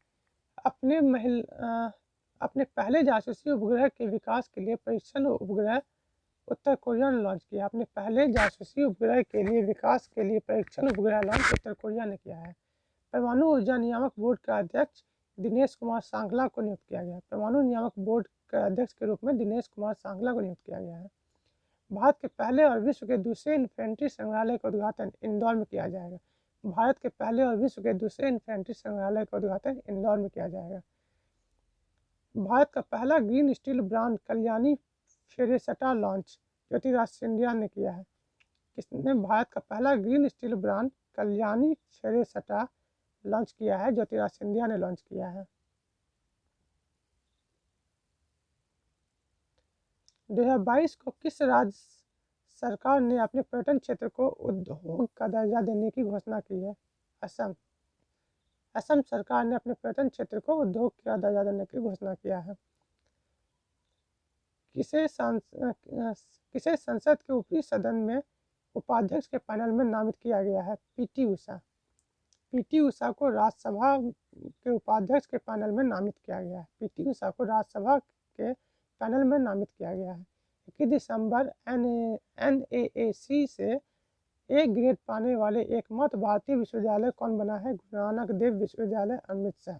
अपने पहले जासूसी उपग्रह के विकास के लिए परीक्षण उपग्रह उत्तर कोरिया ने लॉन्च किया। अपने पहले जासूसी उपग्रह के लिए विकास के लिए परीक्षण उपग्रह लॉन्च उत्तर कोरिया ने किया है। परमाणु ऊर्जा नियामक बोर्ड का अध्यक्ष दिनेश कुमार सांगला को नियुक्त किया गया है। परमाणु नियामक बोर्ड के अध्यक्ष के रूप में दिनेश कुमार सांगला को नियुक्त किया गया है। भारत के पहले और विश्व के दूसरे इन्फेंट्री संग्रहालय का उद्घाटन इंदौर में किया जाएगा। भारत के पहले और विश्व के दूसरे इन्फेंट्री संग्रहालय का उद्घाटन इंदौर में किया जाएगा। भारत का पहला green steel brand Kalyani Ferresta launch Jyotiraj Scindia ने किया है। किसने भारत का पहला green steel brand Kalyani Ferresta launch किया है? ज्योतिराज सिंधिया ने लॉन्च किया है। 2022 को किस राज्य सरकार ने अपने पर्यटन क्षेत्र को उद्योग का दर्जा देने की घोषणा की है? असम सरकार ने अपने पर्यटन क्षेत्र को उद्योग का दर्जा देने की घोषणा किया है। किसे संसद के ऊपरी सदन में उपाध्यक्ष के पैनल में नामित किया गया है? PT उषा को राज्यसभा के उपाध्यक्ष के पैनल में नामित किया गया है। PT उषा को राज्यसभा के पैनल में नामित किया गया है। 21 दिसंबर NAAC से A ग्रेड पाने वाले एकमात्र भारतीय विश्वविद्यालय कौन बना है? गुरु नानक देव विश्वविद्यालय अमृतसर।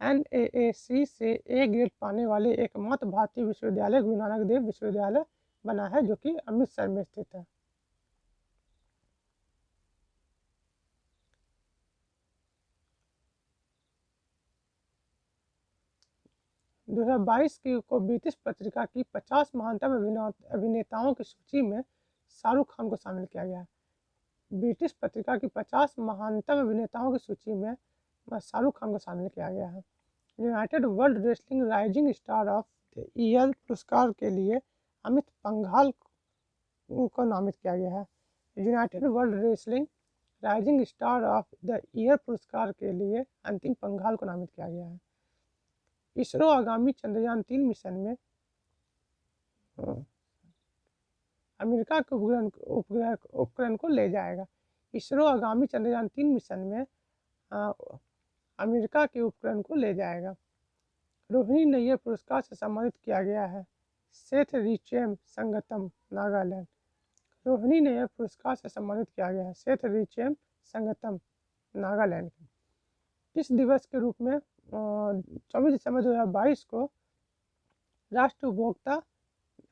NAAC से A ग्रेड पाने वाले एकमात्र भारतीय विश्वविद्यालय गुरु नानक देव विश्वविद्यालय बना है, जो कि अमृतसर में स्थित है। को ब्रिटिश पत्रिका की 50 महानतम अभिनेताओं की सूची में शाहरुख खान को शामिल किया गया है। ब्रिटिश पत्रिका की 50 महानतम अभिनेताओं की सूची में शाहरुख खान को शामिल किया गया है। United world wrestling rising star of the year पुरस्कार के लिए अमित पंघाल को नामित किया गया है। United world wrestling rising star of the year पुरस्कार के लिए अंतिम पंघाल को नामित किया गया है। इसरो आगामी चंद्रयान 3 मिशन में अमेरिका के उपकरण को ले जाएगा। इसरो आगामी चंद्रयान 3 मिशन में अमेरिका के उपकरण को ले जाएगा। रोहिणी नैयर पुरस्कार से सम्मानित किया गया है सेठ रिचेम संगतम, नागालैंड। रोहिणी नैयर पुरस्कार से सम्मानित किया गया है सेठ रिचेम संगतम, नागालैंड। इस दिवस के रूप में 24 दिसंबर 2022 को राष्ट्रीय उपभोक्ता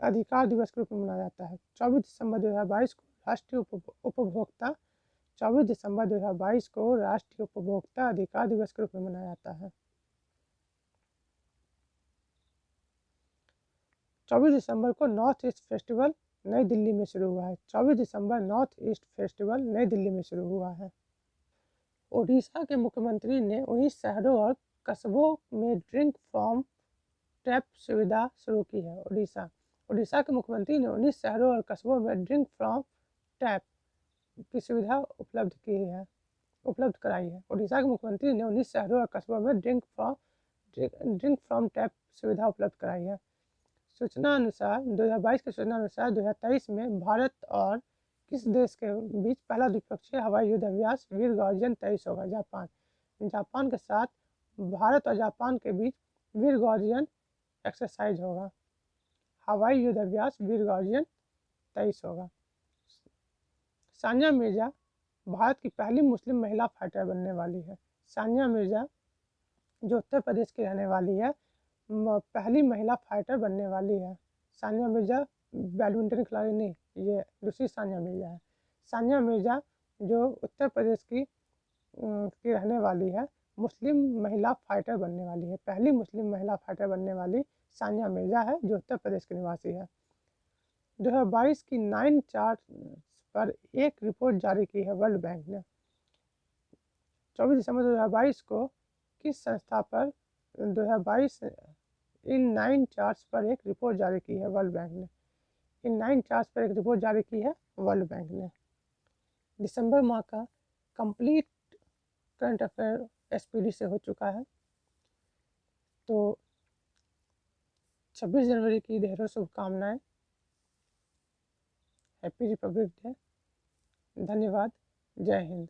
अधिकार दिवस के रूप में मनाया जाता है। 24 दिसंबर 2022 को राष्ट्रीय उपभोक्ता 24 दिसंबर 2022 को राष्ट्रीय उपभोक्ता अधिकार दिवस के रूप में मनाया जाता है। 24 दिसंबर को नॉर्थ ईस्ट फेस्टिवल नई दिल्ली में शुरू हुआ है। 24 दिसंबर नॉर्थ ईस्ट फेस्टिवल नई दिल्ली में शुरू हुआ है। ओडिशा के मुख्यमंत्री ने 19 शहरों और कस्बों में ड्रिंक फ्रॉम टैप सुविधा शुरू की है। ओडिशा के मुख्यमंत्री ने 19 शहरों और कस्बों में ड्रिंक फ्रॉम टैप की सुविधा उपलब्ध कराई है। ओडिशा के मुख्यमंत्री ने 19 शहरों और कस्बों में ड्रिंक फ्रॉम टैप सुविधा उपलब्ध कराई है। सूचना अनुसार 2022 की सूचना अनुसार 2023 में भारत और किस देश के बीच पहला द्विपक्षीय हवाई युद्ध अभ्यास वीर गार्जियन 23 होगा? जापान के साथ भारत और जापान के बीच वीर गार्जियन एक्सरसाइज होगा। हवाई युद्ध अभ्यास वीर गार्जियन 23 होगा। सानिया मिर्जा भारत की पहली मुस्लिम महिला फाइटर बनने वाली है। सानिया मिर्जा जो उत्तर प्रदेश की रहने वाली है, पहली महिला फाइटर बनने वाली है। सानिया मिर्जा बैडमिंटन खिलाड़ी नहीं, ये दूसरी सानिया मिर्जा है। सानिया मिर्जा जो उत्तर प्रदेश की रहने वाली है, मुस्लिम महिला फाइटर बनने वाली है। पहली मुस्लिम महिला फाइटर बनने वाली सानिया मिर्जा है जो उत्तर प्रदेश की निवासी है। 2022 की 9 चार्ट पर एक रिपोर्ट जारी की है वर्ल्ड बैंक ने। 24 दिसंबर 2022 को किस संस्था पर 2022 इन 9 चार्ट्स पर एक रिपोर्ट जारी की है वर्ल्ड बैंक ने। इन 9 चार्ट्स पर एक रिपोर्ट जारी की है वर्ल्ड बैंक ने। दिसंबर माह का कंप्लीट करंट अफेयर SPD से हो चुका है। तो 26 जनवरी की ढेरों शुभकामनाएं। Happy Republic day. धन्यवाद। जय हिंद।